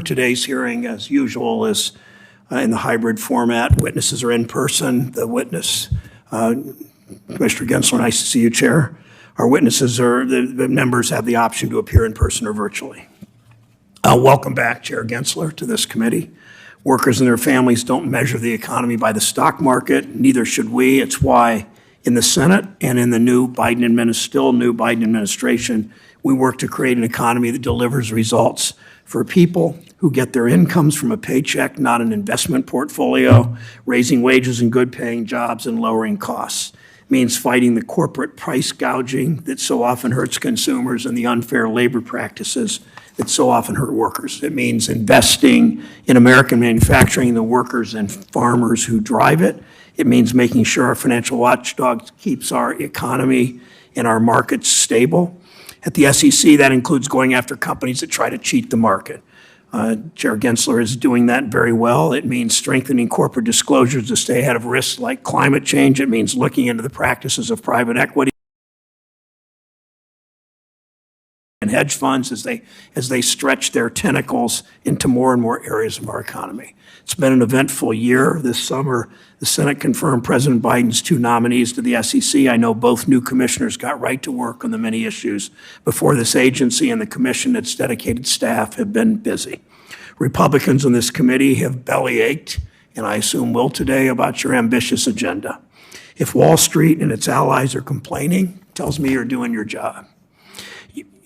Today's hearing, as usual, is in the hybrid format. Witnesses are in person. The witness, Commissioner Gensler, nice to see you, Chair. Our witnesses the members have the option to appear in person or virtually. Welcome back, Chair Gensler, to this committee. Workers and their families don't measure the economy by the stock market. Neither should we. It's why in the Senate and in the new Biden administration, we work to create an economy that delivers results for people who get their incomes from a paycheck, not an investment portfolio, raising wages in good-paying jobs and lowering costs. It means fighting the corporate price gouging that so often hurts consumers and the unfair labor practices that so often hurt workers. It means investing in American manufacturing, the workers and farmers who drive it. It means making sure our financial watchdog keeps our economy and our markets stable. At the SEC, that includes going after companies that try to cheat the market. Chair Gensler is doing that very well. It means strengthening corporate disclosures to stay ahead of risks like climate change. It means looking into the practices of private equity and hedge funds as they stretch their tentacles into more and more areas of our economy. It's been an eventful year. This summer, the Senate confirmed President Biden's two nominees to the SEC. I know both new commissioners got right to work on the many issues before this agency, and the commission, its dedicated staff, have been busy. Republicans on this committee have bellyached, and I assume will today, about your ambitious agenda. If Wall Street and its allies are complaining, it tells me you're doing your job.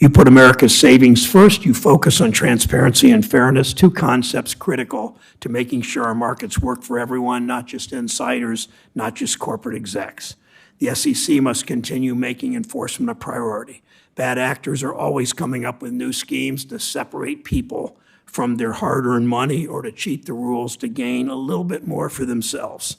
You put America's savings first. You focus on transparency and fairness, two concepts critical to making sure our markets work for everyone, not just insiders, not just corporate execs. The SEC must continue making enforcement a priority. Bad actors are always coming up with new schemes to separate people from their hard-earned money or to cheat the rules to gain a little bit more for themselves.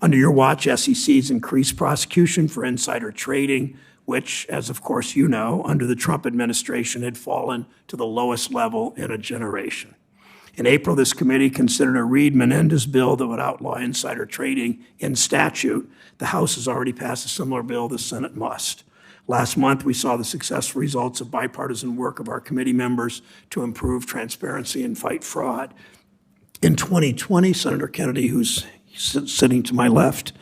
Under your watch, SEC's increased prosecution for insider trading, which, as of course you know, under the Trump administration had fallen to the lowest level in a generation. In April, this committee considered a Reid-Menendez bill that would outlaw insider trading in statute. The House has already passed a similar bill. The Senate must. Last month, we saw the successful results of bipartisan work of our committee members to improve transparency and fight fraud. In 2020, Senator Kennedy, who's sitting to my left,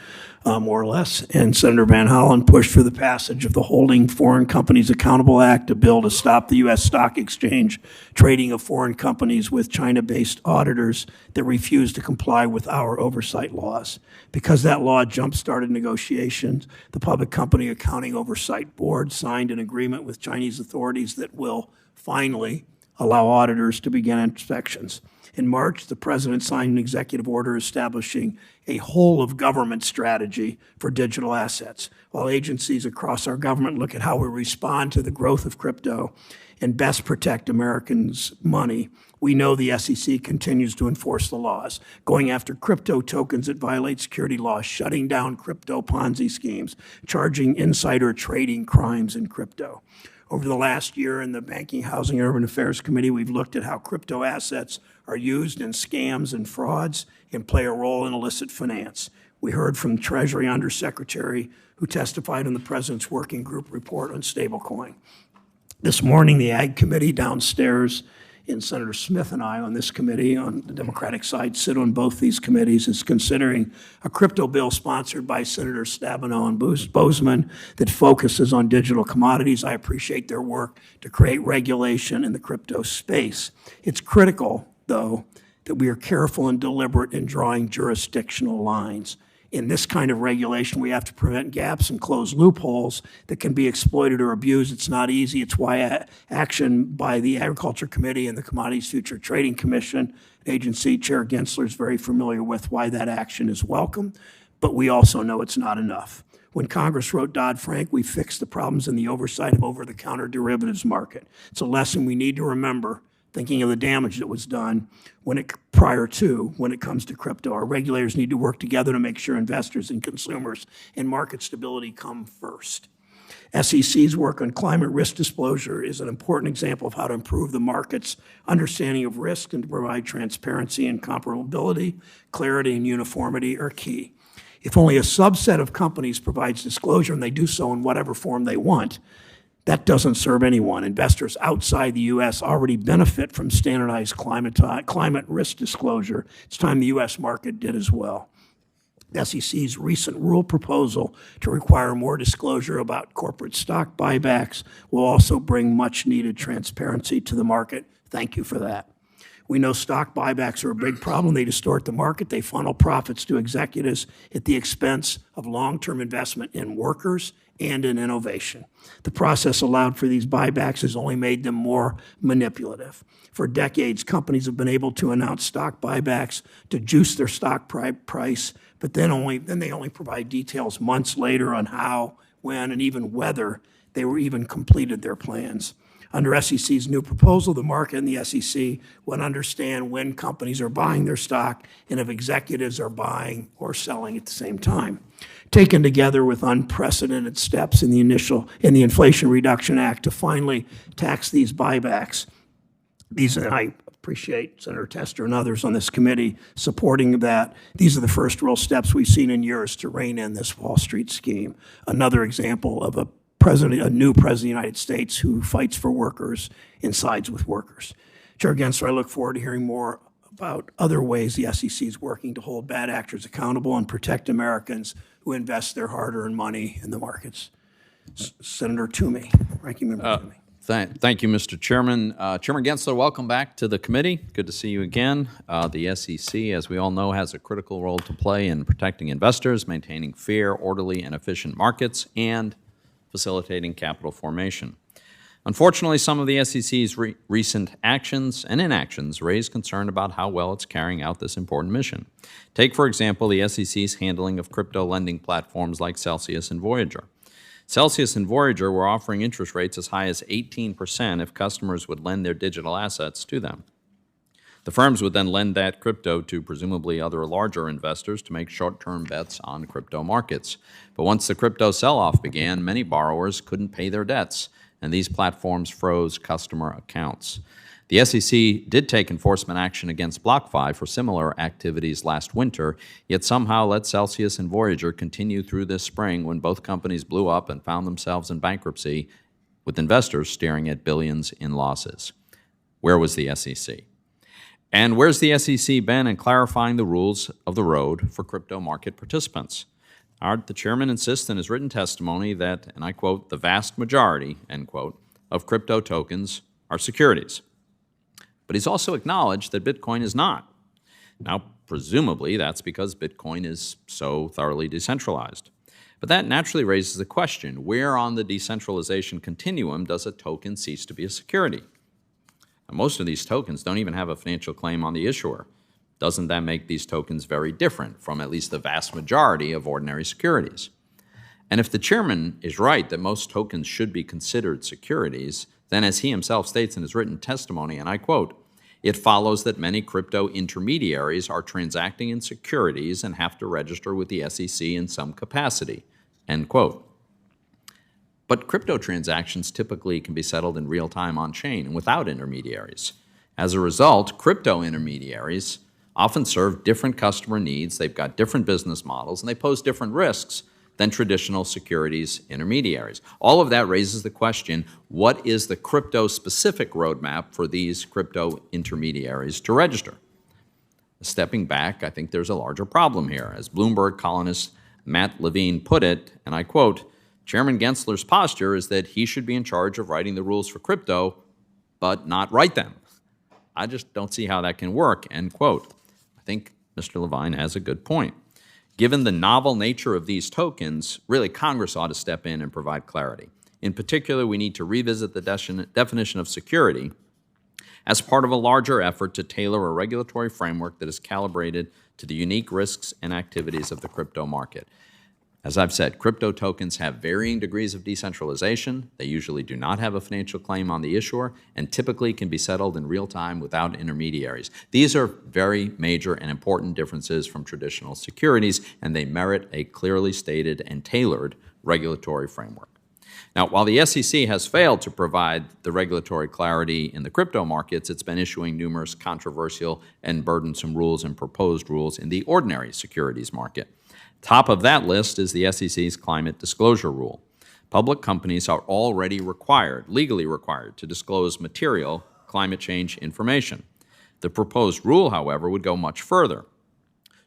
more or less, and Senator Van Hollen pushed for the passage of the Holding Foreign Companies Accountable Act, a bill to stop the U.S. stock exchange trading of foreign companies with China-based auditors that refuse to comply with our oversight laws. Because that law jump-started negotiations, the Public Company Accounting Oversight Board signed an agreement with Chinese authorities that will finally allow auditors to begin inspections. In March, the President signed an executive order establishing a whole-of-government strategy for digital assets. While agencies across our government look at how we respond to the growth of crypto and best protect Americans' money, we know the SEC continues to enforce the laws, going after crypto tokens that violate security laws, shutting down crypto Ponzi schemes, charging insider trading crimes in crypto. Over the last year in the Banking, Housing, and Urban Affairs Committee, we've looked at how crypto assets are used in scams and frauds and play a role in illicit finance. We heard from Treasury Undersecretary who testified on the President's Working Group report on stablecoin. This morning, the Ag Committee downstairs, and Senator Smith and I on this committee, on the Democratic side, sit on both these committees, is considering a crypto bill sponsored by Senators Stabenow and Boozman that focuses on digital commodities. I appreciate their work to create regulation in the crypto space. It's critical, though, that we are careful and deliberate in drawing jurisdictional lines. In this kind of regulation, we have to prevent gaps and close loopholes that can be exploited or abused. It's not easy. It's why action by the Agriculture Committee and the Commodities Future Trading Commission, an agency Chair Gensler is very familiar with, why that action is welcome. But we also know it's not enough. When Congress wrote Dodd-Frank, we fixed the problems in the oversight of over-the-counter derivatives market. It's a lesson we need to remember, thinking of the damage that was done when it comes to crypto. Our regulators need to work together to make sure investors and consumers and market stability come first. SEC's work on climate risk disclosure is an important example of how to improve the market's understanding of risk and to provide transparency and comparability. Clarity and uniformity are key. If only a subset of companies provides disclosure, and they do so in whatever form they want, That doesn't serve anyone. Investors outside the U.S. already benefit from standardized climate risk disclosure. It's time the U.S. market did as well. The SEC's recent rule proposal to require more disclosure about corporate stock buybacks will also bring much-needed transparency to the market. Thank you for that. We know stock buybacks are a big problem. They distort the market. They funnel profits to executives at the expense of long-term investment in workers and in innovation. The process allowed for these buybacks has only made them more manipulative. For decades, companies have been able to announce stock buybacks to juice their stock price, but then they only provide details months later on how, when, and even whether they were even completed their plans. Under SEC's new proposal, the market and the SEC would understand when companies are buying their stock and if executives are buying or selling at the same time. Taken together with unprecedented steps in the Inflation Reduction Act to finally tax these buybacks, and I appreciate Senator Tester and others on this committee supporting that. These are the first real steps we've seen in years to rein in this Wall Street scheme. Another example of a new president of the United States who fights for workers and sides with workers. Chair Gensler, I look forward to hearing more about other ways the SEC is working to hold bad actors accountable and protect Americans who invest their hard-earned money in the markets. Senator Toomey, Ranking Member Toomey. Thank you, Mr. Chairman. Chairman Gensler, welcome back to the committee. Good to see you again. The SEC, as we all know, has a critical role to play in protecting investors, maintaining fair, orderly, and efficient markets, and facilitating capital formation. Unfortunately, some of the SEC's recent actions and inactions raise concern about how well it's carrying out this important mission. Take, for example, the SEC's handling of crypto lending platforms like Celsius and Voyager. Celsius and Voyager were offering interest rates as high as 18% if customers would lend their digital assets to them. The firms would then lend that crypto to presumably other larger investors to make short-term bets on crypto markets. But once the crypto sell-off began, many borrowers couldn't pay their debts, and these platforms froze customer accounts. The SEC did take enforcement action against BlockFi for similar activities last winter, yet somehow let Celsius and Voyager continue through this spring when both companies blew up and found themselves in bankruptcy, with investors staring at billions in losses. Where was the SEC? And where's the SEC been in clarifying the rules of the road for crypto market participants? The chairman insists in his written testimony that, and I quote, the vast majority, end quote, of crypto tokens are securities. But he's also acknowledged that Bitcoin is not. Now, presumably, that's because Bitcoin is so thoroughly decentralized. But that naturally raises the question, where on the decentralization continuum does a token cease to be a security? And most of these tokens don't even have a financial claim on the issuer. Doesn't that make these tokens very different from at least the vast majority of ordinary securities? And if the chairman is right that most tokens should be considered securities, then as he himself states in his written testimony, and I quote, it follows that many crypto intermediaries are transacting in securities and have to register with the SEC in some capacity, end quote. But crypto transactions typically can be settled in real time on-chain and without intermediaries. As a result, crypto intermediaries often serve different customer needs, they've got different business models, and they pose different risks than traditional securities intermediaries. All of that raises the question, what is the crypto-specific roadmap for these crypto intermediaries to register? Stepping back, I think there's a larger problem here. As Bloomberg columnist Matt Levine put it, and I quote, Chairman Gensler's posture is that he should be in charge of writing the rules for crypto, but not write them. I just don't see how that can work, end quote. I think Mr. Levine has a good point. Given the novel nature of these tokens, really Congress ought to step in and provide clarity. In particular, we need to revisit the definition of security as part of a larger effort to tailor a regulatory framework that is calibrated to the unique risks and activities of the crypto market. As I've said, crypto tokens have varying degrees of decentralization. They usually do not have a financial claim on the issuer and typically can be settled in real time without intermediaries. These are very major and important differences from traditional securities, and they merit a clearly stated and tailored regulatory framework. Now, while the SEC has failed to provide the regulatory clarity in the crypto markets, it's been issuing numerous controversial and burdensome rules and proposed rules in the ordinary securities market. Top of that list is the SEC's climate disclosure rule. Public companies are already required, legally required, to disclose material climate change information. The proposed rule, however, would go much further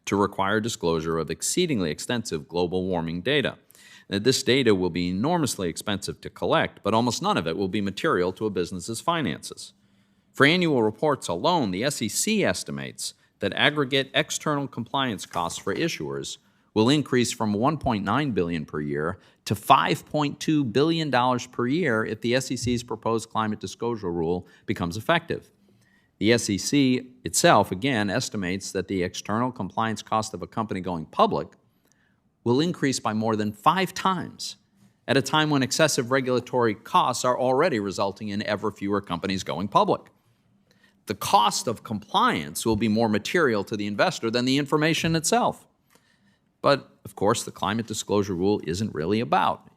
to require disclosure of exceedingly extensive global warming data. This data will be enormously expensive to collect, but almost none of it will be material to a business's finances. For annual reports alone, the SEC estimates that aggregate external compliance costs for issuers will increase from $1.9 billion per year to $5.2 billion per year if the SEC's proposed climate disclosure rule becomes effective. The SEC itself, again, estimates that the external compliance cost of a company going public will increase by more than 5 times at a time when excessive regulatory costs are already resulting in ever fewer companies going public. The cost of compliance will be more material to the investor than the information itself. But, of course, the climate disclosure rule isn't really about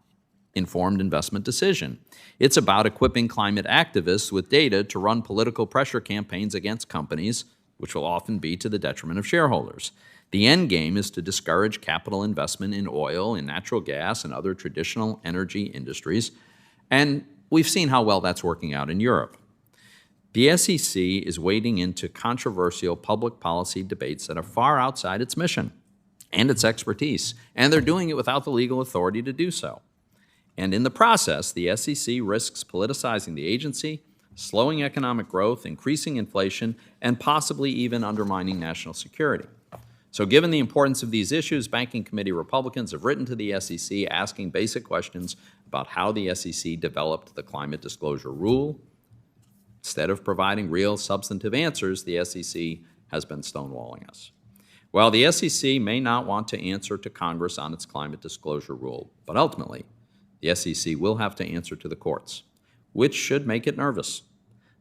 informed investment decision. It's about equipping climate activists with data to run political pressure campaigns against companies, which will often be to the detriment of shareholders. The end game is to discourage capital investment in oil, in natural gas, and other traditional energy industries, and we've seen how well that's working out in Europe. The SEC is wading into controversial public policy debates that are far outside its mission and its expertise, and they're doing it without the legal authority to do so. And in the process, the SEC risks politicizing the agency, slowing economic growth, increasing inflation, and possibly even undermining national security. So given the importance of these issues, Banking Committee Republicans have written to the SEC asking basic questions about how the SEC developed the climate disclosure rule. Instead of providing real substantive answers, the SEC has been stonewalling us. Well, the SEC may not want to answer to Congress on its climate disclosure rule, but ultimately, the SEC will have to answer to the courts, which should make it nervous.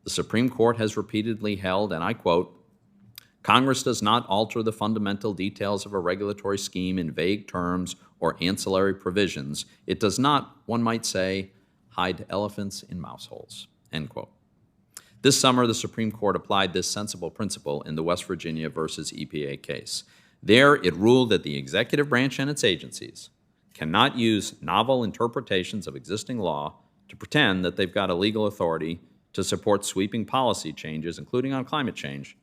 The Supreme Court has repeatedly held, and I quote, "Congress does not alter the fundamental details of a regulatory scheme in vague terms or ancillary provisions. It does not, one might say, hide elephants in mouse holes," end quote. This summer, the Supreme Court applied this sensible principle in the West Virginia versus EPA case. There, it ruled that the executive branch and its agencies cannot use novel interpretations of existing law to pretend that they've got a legal authority to support sweeping policy changes, including on climate change,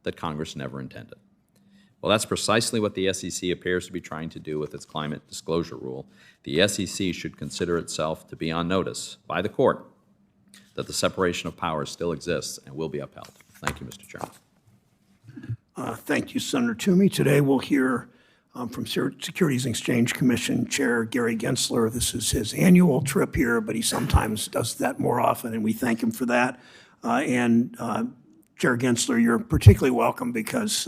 that Congress never intended. Well, that's precisely what the SEC appears to be trying to do with its climate disclosure rule. The SEC should consider itself to be on notice by the court that the separation of powers still exists and will be upheld. Thank you, Mr. Chairman. Thank you, Senator Toomey. Today we'll hear from Securities and Exchange Commission Chair Gary Gensler. This is his annual trip here, but he sometimes does that more often, and we thank him for that. Chair Gensler, you're particularly welcome because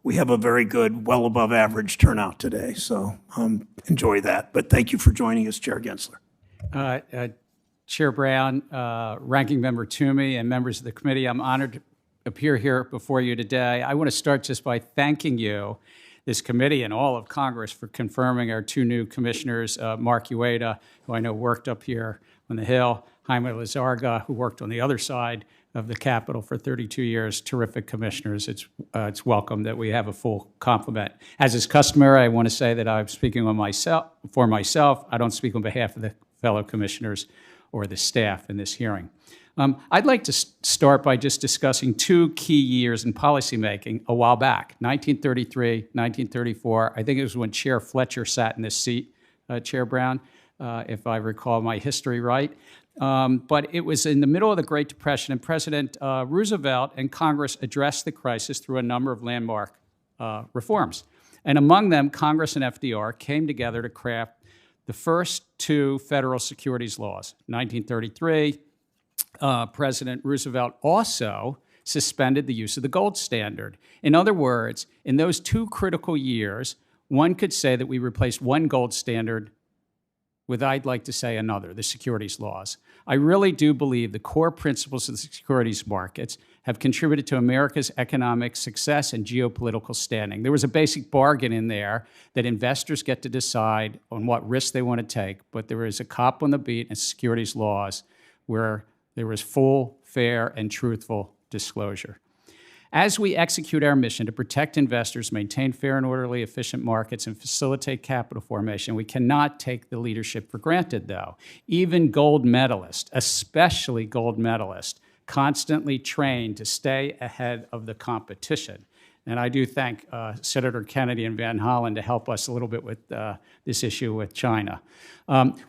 we have a very good, well above average turnout today, so enjoy that. But thank you for joining us, Chair Gensler. Chair Brown, Ranking Member Toomey, and members of the committee, I'm honored to appear here before you today. I want to start just by thanking you, this committee, and all of Congress for confirming our 2 new commissioners, Mark Ueda, who I know worked up here on the Hill, Jaime Lizarga, who worked on the other side of the Capitol for 32 years, terrific commissioners. It's welcome that we have a full complement. As is customary, I want to say that I'm speaking for myself. I don't speak on behalf of the fellow commissioners or the staff in this hearing. I'd like to start by just discussing 2 key years in policymaking a while back, 1933, 1934. I think it was when Chair Fletcher sat in this seat, Chair Brown, if I recall my history right. But it was in the middle of the Great Depression, and President Roosevelt and Congress addressed the crisis through a number of landmark reforms. And among them, Congress and FDR came together to craft the first 2 federal securities laws. 1933, President Roosevelt also suspended the use of the gold standard. In other words, in those 2 critical years, one could say that we replaced one gold standard with, I'd like to say, another, the securities laws. I really do believe the core principles of the securities markets have contributed to America's economic success and geopolitical standing. There was a basic bargain in there that investors get to decide on what risks they want to take, but there is a cop on the beat in securities laws where there was full, fair, and truthful disclosure. As we execute our mission to protect investors, maintain fair and orderly, efficient markets, and facilitate capital formation, we cannot take the leadership for granted, though. Even gold medalists, especially gold medalists, constantly train to stay ahead of the competition. And I do thank Senator Kennedy and Van Hollen to help us a little bit with this issue with China.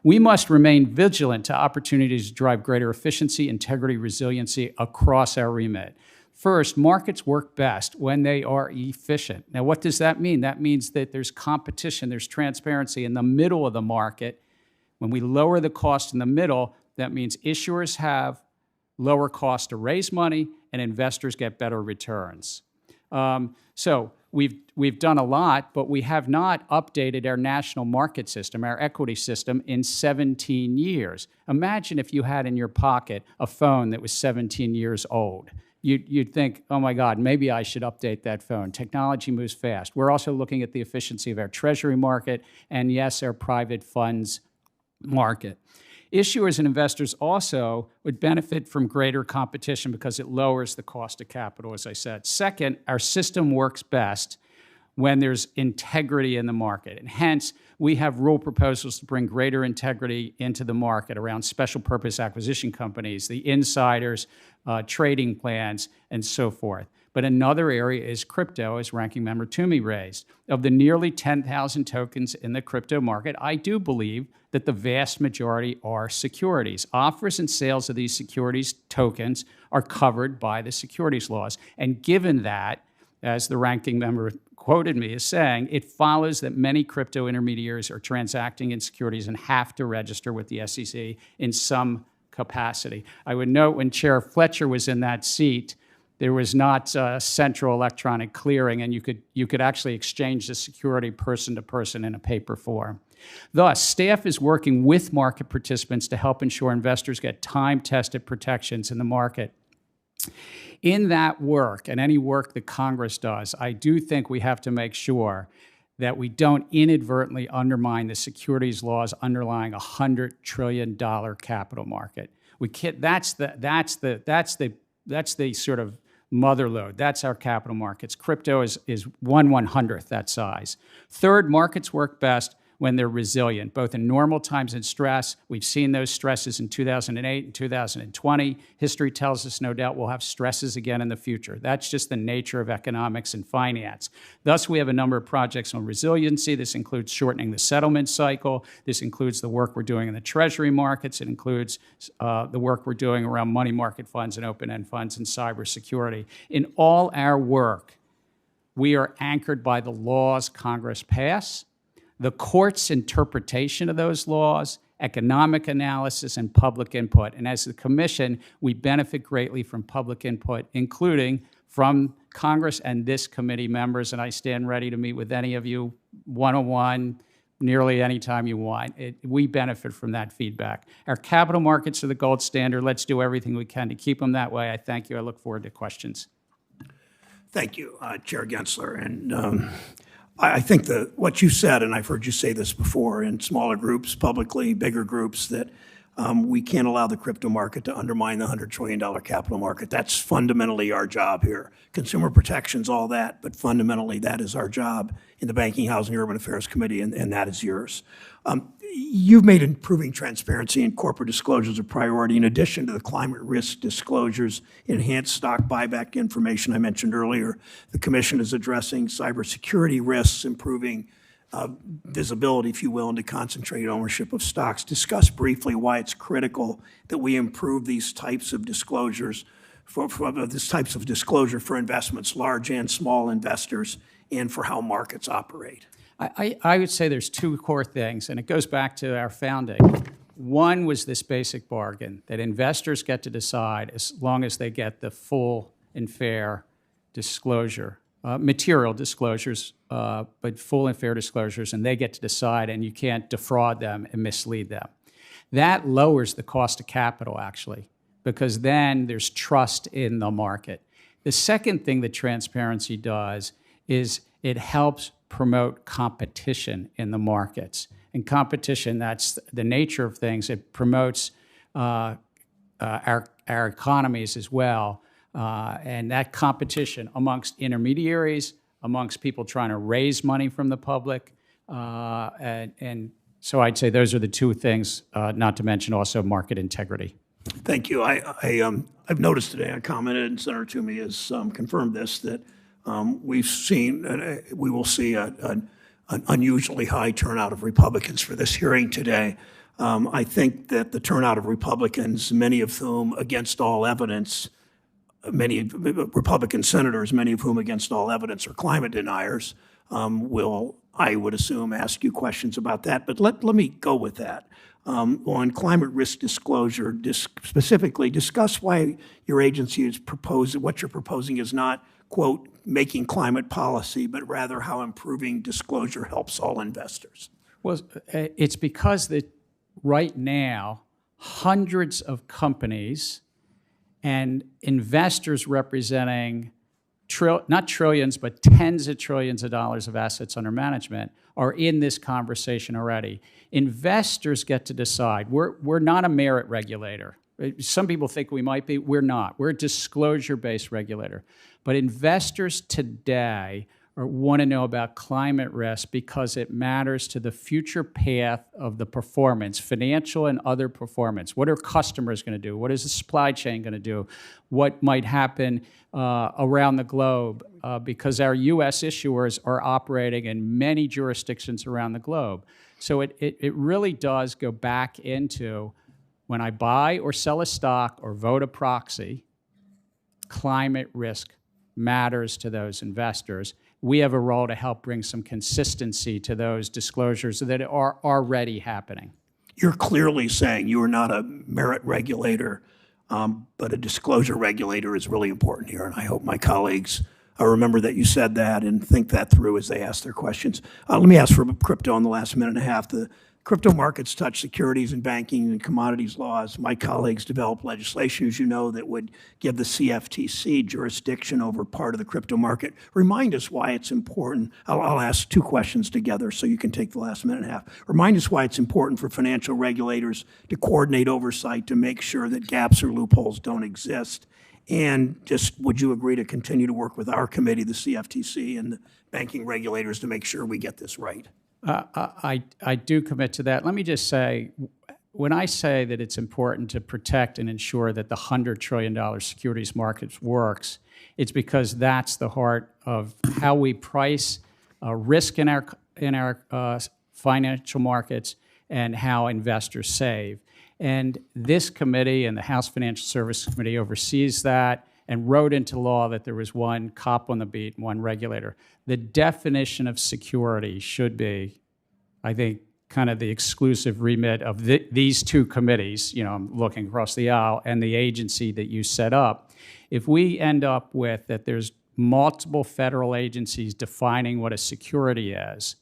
We must remain vigilant to opportunities to drive greater efficiency, integrity, resiliency across our remit. First, markets work best when they are efficient. Now, what does that mean? That means that there's competition, there's transparency in the middle of the market. When we lower the cost in the middle, that means issuers have lower cost to raise money and investors get better returns. So we've done a lot, but we have not updated our national market system, our equity system, in 17 years. Imagine if you had in your pocket a phone that was 17 years old. You'd think, oh my God, maybe I should update that phone. Technology moves fast. We're also looking at the efficiency of our Treasury market and, yes, our private funds market. Issuers and investors also would benefit from greater competition because it lowers the cost of capital, as I said. Second, our system works best when there's integrity in the market. And hence, we have rule proposals to bring greater integrity into the market around special purpose acquisition companies, the insiders, trading plans, and so forth. But another area is crypto, as Ranking Member Toomey raised. Of the nearly 10,000 tokens in the crypto market, I do believe that the vast majority are securities. Offers and sales of these securities tokens are covered by the securities laws. And given that, as the Ranking Member quoted me as saying, it follows that many crypto intermediaries are transacting in securities and have to register with the SEC in some capacity. I would note when Chair Fletcher was in that seat, there was not central electronic clearing, and you could actually exchange the security person to person in a paper form. Thus, staff is working with market participants to help ensure investors get time-tested protections in the market. In that work, and any work that Congress does, I do think we have to make sure that we don't inadvertently undermine the securities laws underlying a $100 trillion capital market. We can't. That's the sort of mother lode. That's our capital markets. Crypto is 1/100th that size. Third, markets work best when they're resilient, both in normal times and stress. We've seen those stresses in 2008 and 2020. History tells us no doubt we'll have stresses again in the future. That's just the nature of economics and finance. Thus, we have a number of projects on resiliency. This includes shortening the settlement cycle. This includes the work we're doing in the Treasury markets. It includes the work we're doing around money market funds and open-end funds and cybersecurity. In all our work, we are anchored by the laws Congress pass, the court's interpretation of those laws, economic analysis, and public input. And as the Commission, we benefit greatly from public input, including from Congress and this committee members, and I stand ready to meet with any of you one-on-one, nearly any time you want. We benefit from that feedback. Our capital markets are the gold standard. Let's do everything we can to keep them that way. I thank you. I look forward to questions. Thank you, Chair Gensler. And I think that what you said, and I've heard you say this before in smaller groups, publicly, bigger groups, that we can't allow the crypto market to undermine the $100 trillion capital market. That's fundamentally our job here. Consumer protections, all that, but fundamentally that is our job in the Banking, Housing, and Urban Affairs Committee, and that is yours. You've made improving transparency and corporate disclosures a priority in addition to the climate risk disclosures, enhanced stock buyback information I mentioned earlier. The Commission is addressing cybersecurity risks, improving visibility, if you will, into concentrated ownership of stocks. Discuss briefly why it's critical that we improve these types of disclosures for investments, large and small investors, and for how markets operate. I would say there's two core things, and it goes back to our founding. One was this basic bargain that investors get to decide as long as they get the full and fair disclosure, material disclosures, but full and fair disclosures, and they get to decide, and you can't defraud them and mislead them. That lowers the cost of capital, actually, because then there's trust in the market. The second thing that transparency does is it helps promote competition in the markets. And competition, that's the nature of things. It promotes our economies as well. And that competition amongst intermediaries, amongst people trying to raise money from the public, and so I'd say those are the two things, not to mention also market integrity. Thank you. I've noticed today, I commented, and Senator Toomey has confirmed this, that we will see an unusually high turnout of Republicans for this hearing today. I think that the turnout of Republicans, many of whom against all evidence, many Republican senators, many of whom against all evidence are climate deniers, will, I would assume, ask you questions about that. But let me go with that. On climate risk disclosure, specifically discuss why your agency is proposing, what you're proposing is not, quote, making climate policy, but rather how improving disclosure helps all investors. Well, it's because that right now, hundreds of companies and investors representing not trillions, but tens of trillions of dollars of assets under management are in this conversation already. Investors get to decide. We're not a merit regulator. Some people think we might be. We're not. We're a disclosure-based regulator. But investors today want to know about climate risk because it matters to the future path of the performance, financial and other performance. What are customers going to do? What is the supply chain going to do? What might happen around the globe? Because our U.S. issuers are operating in many jurisdictions around the globe. So it really does go back into when I buy or sell a stock or vote a proxy, climate risk matters to those investors. We have a role to help bring some consistency to those disclosures that are already happening. You're clearly saying you are not a merit regulator, but a disclosure regulator is really important here, and I hope my colleagues remember that you said that and think that through as they ask their questions. Let me ask for crypto in the last minute and a half. The crypto markets touch securities and banking and commodities laws. My colleagues developed legislation, as you know, that would give the CFTC jurisdiction over part of the crypto market. Remind us why it's important. I'll ask two questions together so you can take the last minute and a half. Remind us why it's important for financial regulators to coordinate oversight to make sure that gaps or loopholes don't exist. And just would you agree to continue to work with our committee, the CFTC, and the banking regulators to make sure we get this right? I do commit to that. Let me just say, when I say that it's important to protect and ensure that the $100 trillion securities market works, it's because that's the heart of how we price risk in our financial markets and how investors save. And this committee and the House Financial Services Committee oversees that and wrote into law that there was one cop on the beat and one regulator. The definition of security should be, I think, kind of the exclusive remit of these two committees, you know, I'm looking across the aisle, and the agency that you set up. If we end up with that there's multiple federal agencies defining what a security is,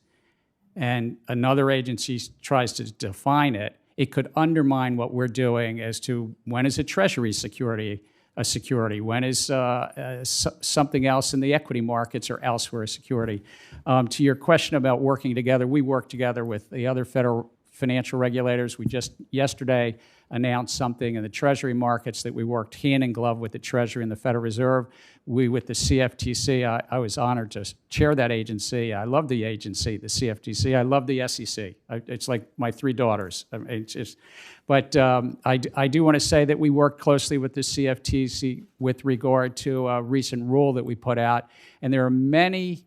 and another agency tries to define it, it could undermine what we're doing as to when is a Treasury security a security, when is something else in the equity markets or elsewhere a security. To your question about working together, we work together with the other federal financial regulators. We just yesterday announced something in the Treasury markets that we worked hand in glove with the Treasury and the Federal Reserve. We, with the CFTC, I was honored to chair that agency. I love the agency, the CFTC. I love the SEC. It's like my three daughters. But I do want to say that we work closely with the CFTC with regard to a recent rule that we put out. And there are many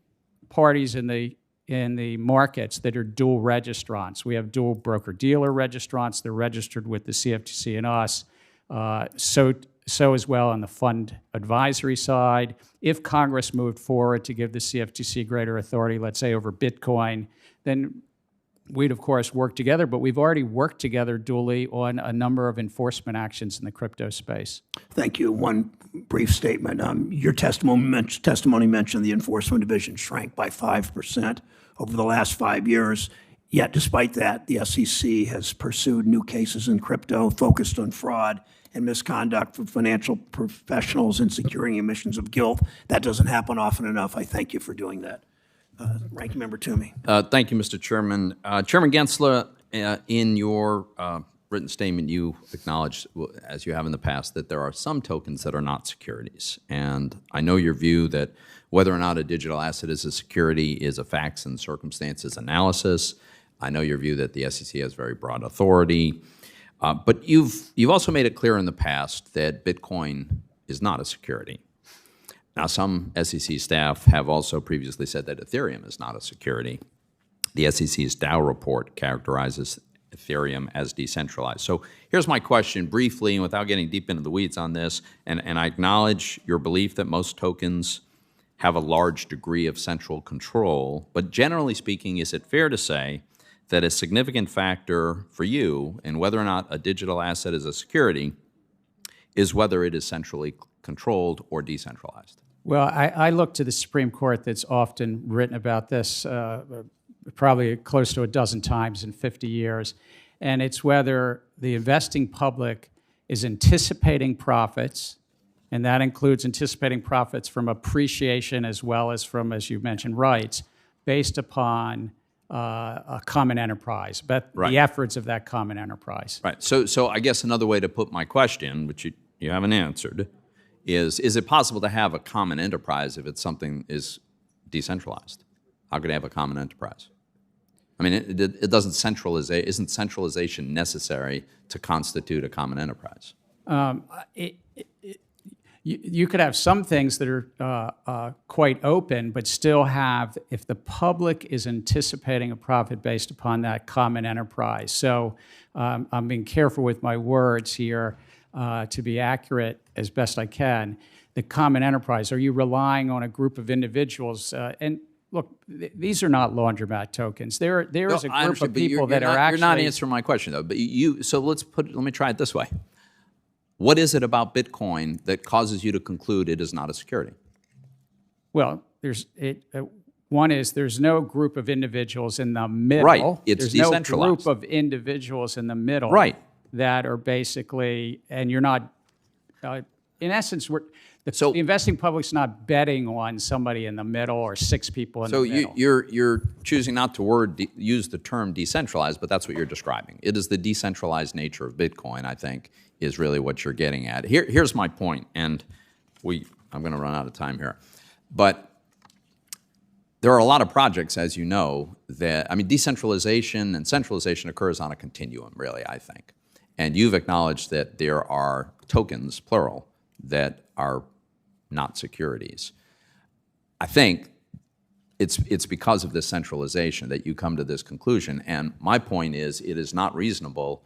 parties in the markets that are dual registrants. We have dual broker-dealer registrants. They're registered with the CFTC and us. So as well on the fund advisory side. If Congress moved forward to give the CFTC greater authority, let's say over Bitcoin, then we'd, of course, work together. But we've already worked together dually on a number of enforcement actions in the crypto space. Thank you. One brief statement. Your testimony mentioned the Enforcement Division shrank by 5% over the last 5 years. Yet, despite that, the SEC has pursued new cases in crypto focused on fraud and misconduct for financial professionals and securing emissions of guilt. That doesn't happen often enough. I thank you for doing that. Ranking Member Toomey. Thank you, Mr. Chairman. Chairman Gensler, in your written statement, you acknowledge, as you have in the past, that there are some tokens that are not securities. And I know your view that whether or not a digital asset is a security is a facts and circumstances analysis. I know your view that the SEC has very broad authority. But you've also made it clear in the past that Bitcoin is not a security. Now, some SEC staff have also previously said that Ethereum is not a security. The SEC's Dow report characterizes Ethereum as decentralized. So here's my question briefly, and without getting deep into the weeds on this, and I acknowledge your belief that most tokens have a large degree of central control, but generally speaking, is it fair to say that a significant factor for you in whether or not a digital asset is a security is whether it is centrally controlled or decentralized? Well, I look to the Supreme Court that's often written about this, probably close to a dozen times in 50 years, and it's whether the investing public is anticipating profits, and that includes anticipating profits from appreciation as well as from, as you mentioned, rights, based upon a common enterprise, but the efforts of that common enterprise. Right. So I guess another way to put my question, which you haven't answered, is it possible to have a common enterprise if it's something is decentralized? How could I have a common enterprise? I mean, it doesn't isn't centralization necessary to constitute a common enterprise? You could have some things that are quite open, but still have, if the public is anticipating a profit based upon that common enterprise. So I'm being careful with my words here to be accurate as best I can. The common enterprise, are you relying on a group of individuals? And look, these are not laundromat tokens. There is a group of people that are actually... You're not answering my question, though. But so let me try it this way. What is it about Bitcoin that causes you to conclude it is not a security? Well, one is there's no group of individuals in the middle. Right, it's there's decentralized. No group of individuals in the middle. Right. That are basically, and you're not, in essence, the investing public's not betting on somebody in the middle or six people in the middle. So you're choosing not to use the term decentralized, but that's what you're describing. It is the decentralized nature of Bitcoin, I think, is really what you're getting at. Here's my point, and I'm going to run out of time here. But there are a lot of projects, as you know, decentralization and centralization occurs on a continuum, really, I think. And you've acknowledged that there are tokens, plural, that are not securities. I think it's because of this centralization that you come to this conclusion. And my point is, it is not reasonable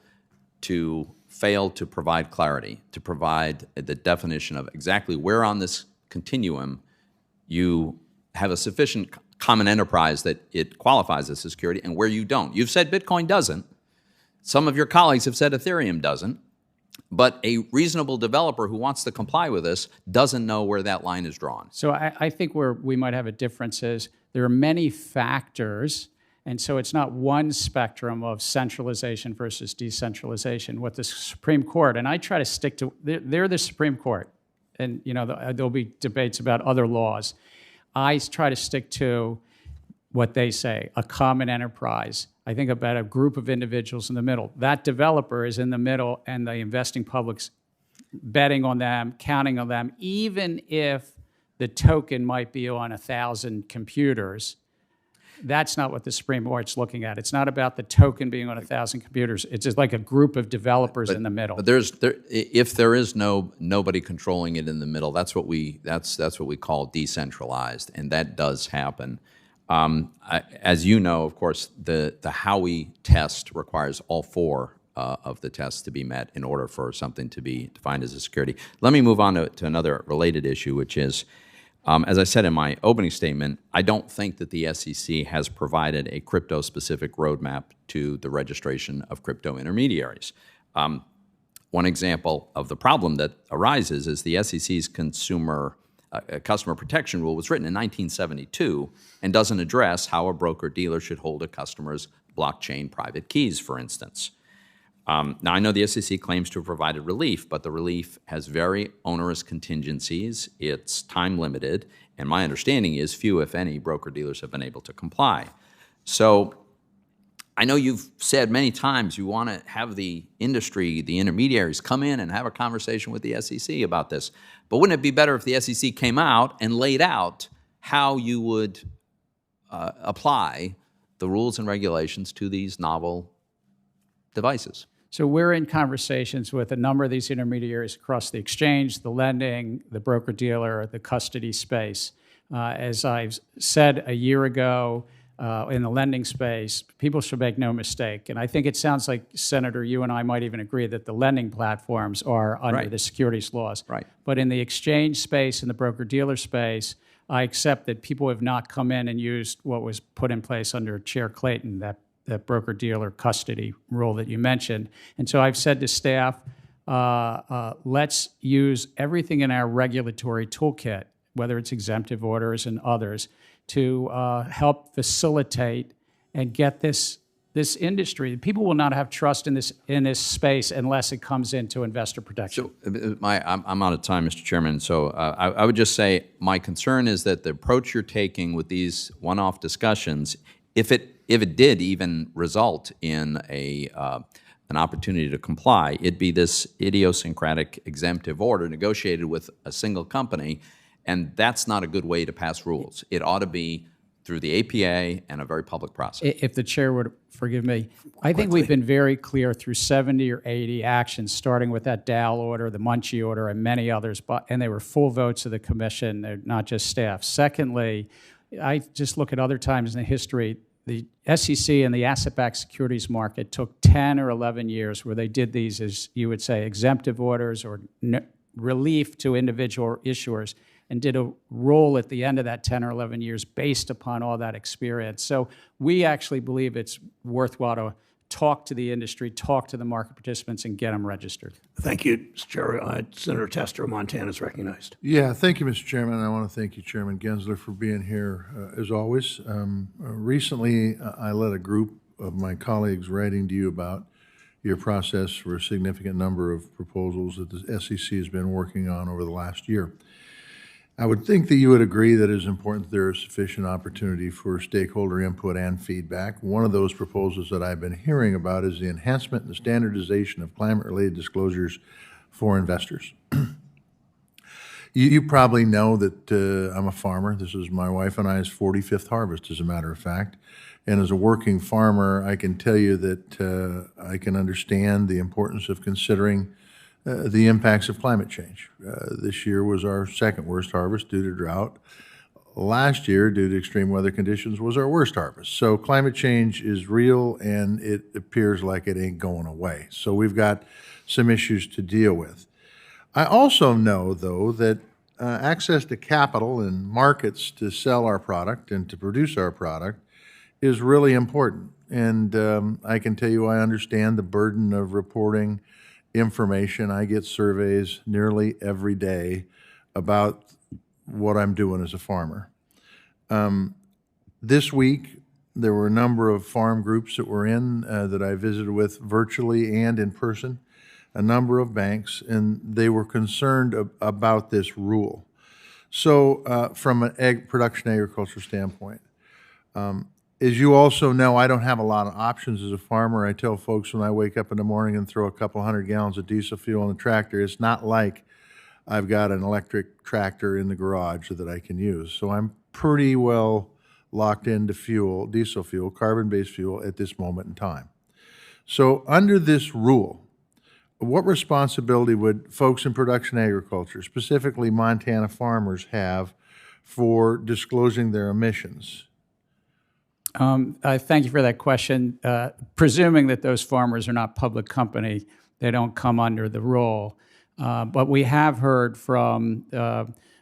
to fail to provide clarity, to provide the definition of exactly where on this continuum you have a sufficient common enterprise that it qualifies as a security and where you don't. You've said Bitcoin doesn't. Some of your colleagues have said Ethereum doesn't. But a reasonable developer who wants to comply with this doesn't know where that line is drawn. So I think where we might have a difference is there are many factors, and so it's not one spectrum of centralization versus decentralization. What the Supreme Court, and I try to stick to, they're the Supreme Court, and there'll be debates about other laws. I try to stick to what they say, a common enterprise. I think about a group of individuals in the middle. That developer is in the middle, and the investing public's betting on them, counting on them, even if the token might be on 1,000 computers. That's not what the Supreme Court's looking at. It's not about the token being on 1,000 computers. It's just like a group of developers in the middle. But if there is nobody controlling it in the middle, that's what we call decentralized, and that does happen. As you know, of course, the Howey test requires all four of the tests to be met in order for something to be defined as a security. Let me move on to another related issue, which is, as I said in my opening statement, I don't think that the SEC has provided a crypto-specific roadmap to the registration of crypto intermediaries. One example of the problem that arises is the SEC's customer protection rule was written in 1972 and doesn't address how a broker-dealer should hold a customer's blockchain private keys, for instance. Now, I know the SEC claims to have provided relief, but the relief has very onerous contingencies. It's time-limited, and my understanding is few, if any, broker-dealers have been able to comply. So I know you've said many times you want to have the industry, the intermediaries, come in and have a conversation with the SEC about this. But wouldn't it be better if the SEC came out and laid out how you would apply the rules and regulations to these novel devices? So we're in conversations with a number of these intermediaries across the exchange, the lending, the broker-dealer, the custody space. As I've said a year ago, in the lending space, people should make no mistake. And I think it sounds like, Senator, you and I might even agree that the lending platforms are under the securities laws. Right. But in the exchange space and the broker-dealer space, I accept that people have not come in and used what was put in place under Chair Clayton, that broker-dealer custody rule that you mentioned. And so I've said to staff, let's use everything in our regulatory toolkit, whether it's exemptive orders and others, to help facilitate and get this industry. People will not have trust in this space unless it comes into investor protection. So I'm out of time, Mr. Chairman. So I would just say my concern is that the approach you're taking with these one-off discussions, if it did even result in an opportunity to comply, it'd be this idiosyncratic exemptive order negotiated with a single company. And that's not a good way to pass rules. It ought to be through the APA and a very public process. If the chair would forgive me, I think we've been very clear through 70 or 80 actions, starting with that Dow order, the Munchie order, and many others, and they were full votes of the commission, they're not just staff. Secondly, I just look at other times in the history, the SEC and the asset-backed securities market took 10 or 11 years where they did these, as you would say, exemptive orders or relief to individual issuers, and did a rule at the end of that 10 or 11 years based upon all that experience. So we actually believe it's worthwhile to talk to the industry, talk to the market participants, and get them registered. Thank you, Mr. Chair. Senator Tester of Montana is recognized. Yeah, thank you, Mr. Chairman. I want to thank you, Chairman Gensler, for being here, as always. Recently, I led a group of my colleagues writing to you about your process for a significant number of proposals that the SEC has been working on over the last year. I would think that you would agree that it is important that there is sufficient opportunity for stakeholder input and feedback. One of those proposals that I've been hearing about is the enhancement and the standardization of climate-related disclosures for investors. You probably know that I'm a farmer. This is my wife and I's 45th harvest, as a matter of fact. And as a working farmer, I can tell you that I can understand the importance of considering the impacts of climate change. This year was our second worst harvest due to drought. Last year, due to extreme weather conditions, was our worst harvest. So climate change is real, and it appears like it ain't going away. So we've got some issues to deal with. I also know, though, that access to capital and markets to sell our product and to produce our product is really important. And I can tell you I understand the burden of reporting information. I get surveys nearly every day about what I'm doing as a farmer. This week, there were a number of farm groups that were in that I visited with virtually and in person, a number of banks, and they were concerned about this rule. So from an egg production agriculture standpoint, as you also know, I don't have a lot of options as a farmer. I tell folks when I wake up in the morning and throw a couple hundred gallons of diesel fuel in the tractor, it's not like I've got an electric tractor in the garage that I can use. So I'm pretty well locked into fuel, diesel fuel, carbon-based fuel at this moment in time. So under this rule, what responsibility would folks in production agriculture, specifically Montana farmers, have for disclosing their emissions? Thank you for that question. Presuming that those farmers are not public company, they don't come under the rule. But we have heard from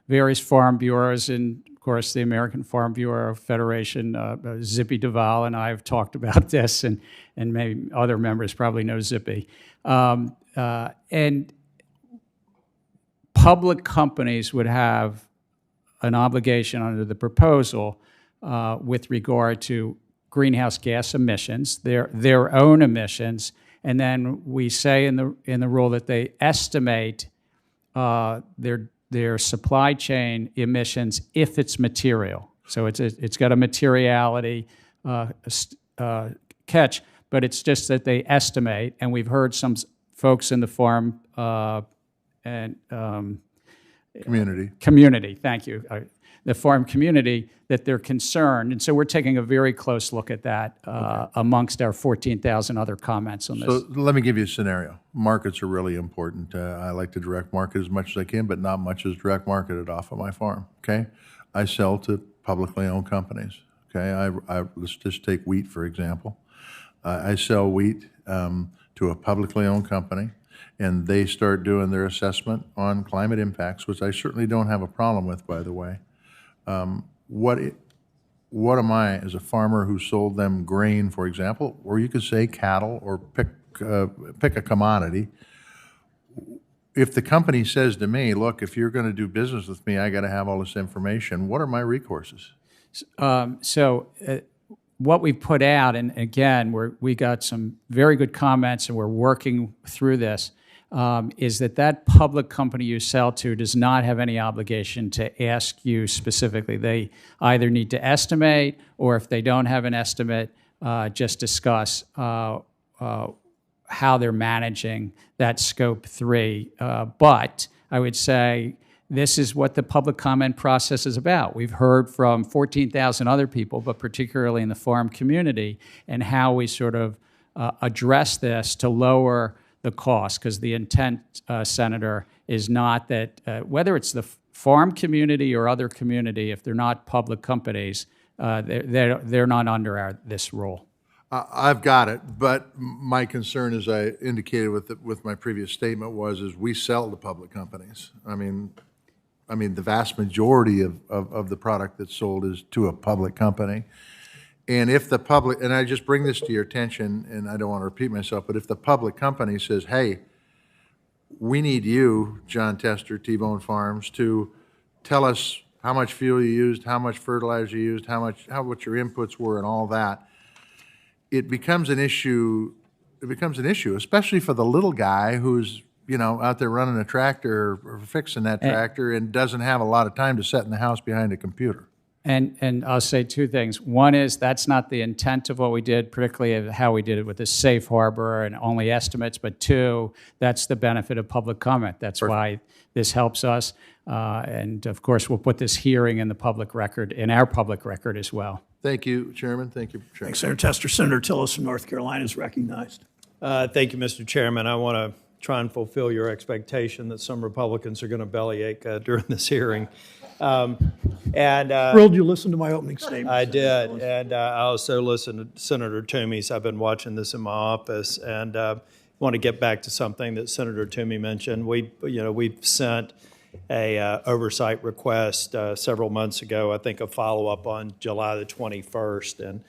various farm bureaus, and of course the American Farm Bureau Federation, Zippy Duval and I have talked about this, and maybe other members probably know Zippy. And public companies would have an obligation under the proposal with regard to greenhouse gas emissions, their own emissions, and then we say in the rule that they estimate their supply chain emissions if it's material. So it's got a materiality catch, but it's just that they estimate, and we've heard some folks in the farm and community, thank you, the farm community, that they're concerned. And so we're taking a very close look at that amongst our 14,000 other comments on this. So let me give you a scenario. Markets are really important. I like to direct market as much as I can, but not much is direct marketed off of my farm, okay? I sell to publicly owned companies, okay? Let's just take wheat, for example. I sell wheat to a publicly owned company, and they start doing their assessment on climate impacts, which I certainly don't have a problem with, by the way. What am I, as a farmer who sold them grain, for example, or you could say cattle, or pick a commodity. If the company says to me, look, if you're going to do business with me, I got to have all this information, what are my recourses? What we put out, and again, we got some very good comments and we're working through this, is that public company you sell to does not have any obligation to ask you specifically. They either need to estimate, or if they don't have an estimate, just discuss how they're managing that Scope 3. But I would say this is what the public comment process is about. We've heard from 14,000 other people, but particularly in the farm community, and how we sort of address this to lower the cost, because the intent, Senator, is not that whether it's the farm community or other community, if they're not public companies, they're not under this rule. I've got it, but my concern, as I indicated with my previous statement, is we sell to public companies. I mean, the vast majority of the product that's sold is to a public company. And if the public, and I just bring this to your attention, and I don't want to repeat myself, but if the public company says, hey, we need you, John Tester, T-Bone Farms, to tell us how much fuel you used, how much fertilizer you used, what your inputs were, and all that, it becomes an issue. It becomes an issue, especially for the little guy who's out there running a tractor or fixing that tractor and doesn't have a lot of time to sit in the house behind a computer. And I'll say two things. One is that's not the intent of what we did, particularly of how we did it with the safe harbor and only estimates. But two, that's the benefit of public comment. That's why this helps us. And of course, we'll put this hearing in the public record, in our public record as well. Thank you, Chairman. Thank you, Chairman. Thanks, Senator Tester. Senator Tillis from North Carolina is recognized. Thank you, Mr. Chairman. I want to try and fulfill your expectation that some Republicans are going to bellyache during this hearing. Thrilled you listened to my opening statement. I did, and I also listened to Senator Toomey's. I've been watching this in my office, and want to get back to something that Senator Toomey mentioned. We've sent a oversight request several months ago. I think a follow-up on July the 21st, and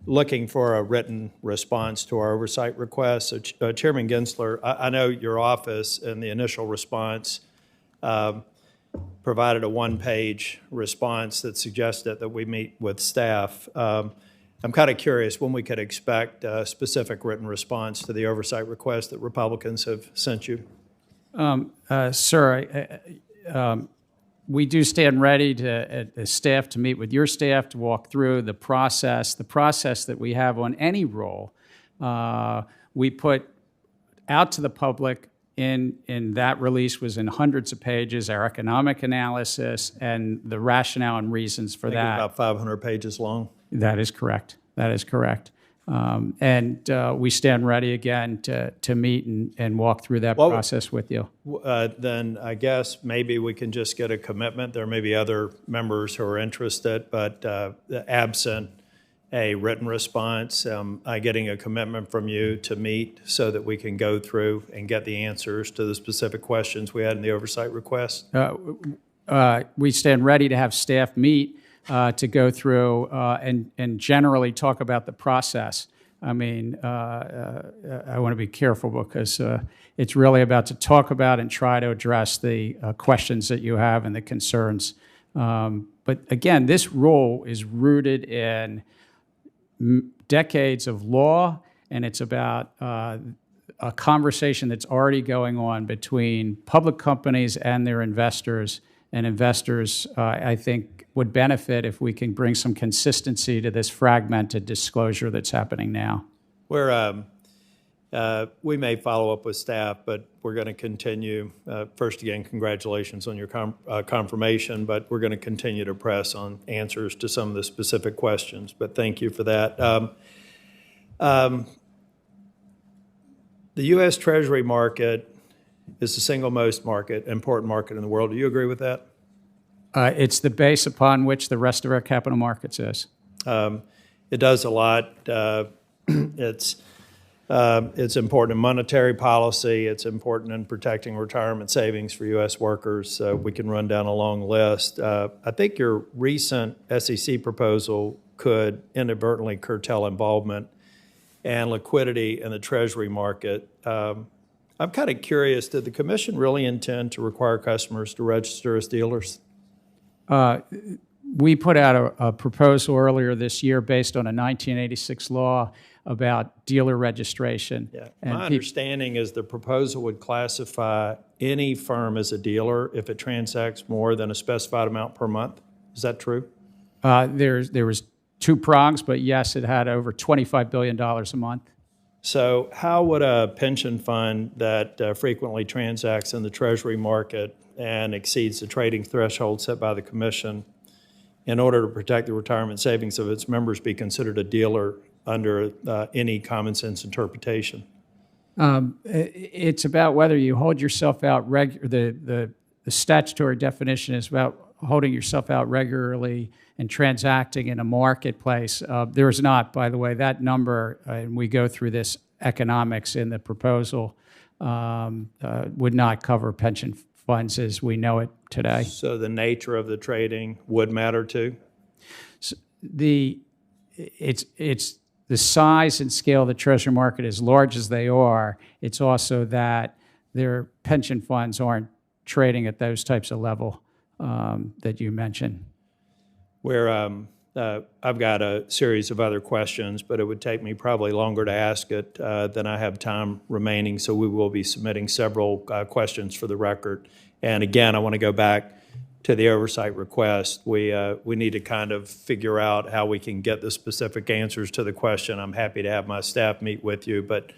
looking for a written response to our oversight request. So, Chairman Gensler, I know your office in the initial response provided a one-page response that suggested that we meet with staff. I'm kind of curious when we could expect a specific written response to the oversight request that Republicans have sent you. Sir, we do stand ready as staff to meet with your staff to walk through the process that we have on any rule. We put out to the public in that release was in hundreds of pages, our economic analysis and the rationale and reasons for that. About 500 pages long. That is correct. That is correct. And we stand ready again to meet and walk through that process with you. Then I guess maybe we can just get a commitment. There may be other members who are interested, but absent a written response, getting a commitment from you to meet so that we can go through and get the answers to the specific questions we had in the oversight request? We stand ready to have staff meet to go through and generally talk about the process. I mean, I want to be careful because it's really about to talk about and try to address the questions that you have and the concerns. But again, this rule is rooted in decades of law, and it's about a conversation that's already going on between public companies and their investors. And investors, I think, would benefit if we can bring some consistency to this fragmented disclosure that's happening now. We may follow up with staff, but we're going to continue. First, again, congratulations on your confirmation, but we're going to continue to press on answers to some of the specific questions. But thank you for that. The U.S. Treasury market is the single most important market in the world. Do you agree with that? It's the base upon which the rest of our capital markets is. It does a lot. It's important in monetary policy. It's important in protecting retirement savings for U.S. workers. We can run down a long list. I think your recent SEC proposal could inadvertently curtail involvement and liquidity in the Treasury market. I'm kind of curious, did the Commission really intend to require customers to register as dealers? We put out a proposal earlier this year based on a 1986 law about dealer registration. Yeah. My understanding is the proposal would classify any firm as a dealer if it transacts more than a specified amount per month. Is that true? There was two prongs, but yes, it had over $25 billion a month. So how would a pension fund that frequently transacts in the Treasury market and exceeds the trading threshold set by the Commission in order to protect the retirement savings of its members be considered a dealer under any common sense interpretation? It's about whether you hold yourself out the statutory definition is about holding yourself out regularly and transacting in a marketplace. There is not, by the way, that number, and we go through this economics in the proposal, would not cover pension funds as we know it today. So the nature of the trading would matter too? So it's the size and scale of the Treasury market, as large as they are. It's also that their pension funds aren't trading at those types of level that you mentioned. Where I've got a series of other questions, but it would take me probably longer to ask it than I have time remaining, so we will be submitting several questions for the record. And again, I want to go back to the oversight request. We need to kind of figure out how we can get the specific answers to the question. I'm happy to have my staff meet with you, but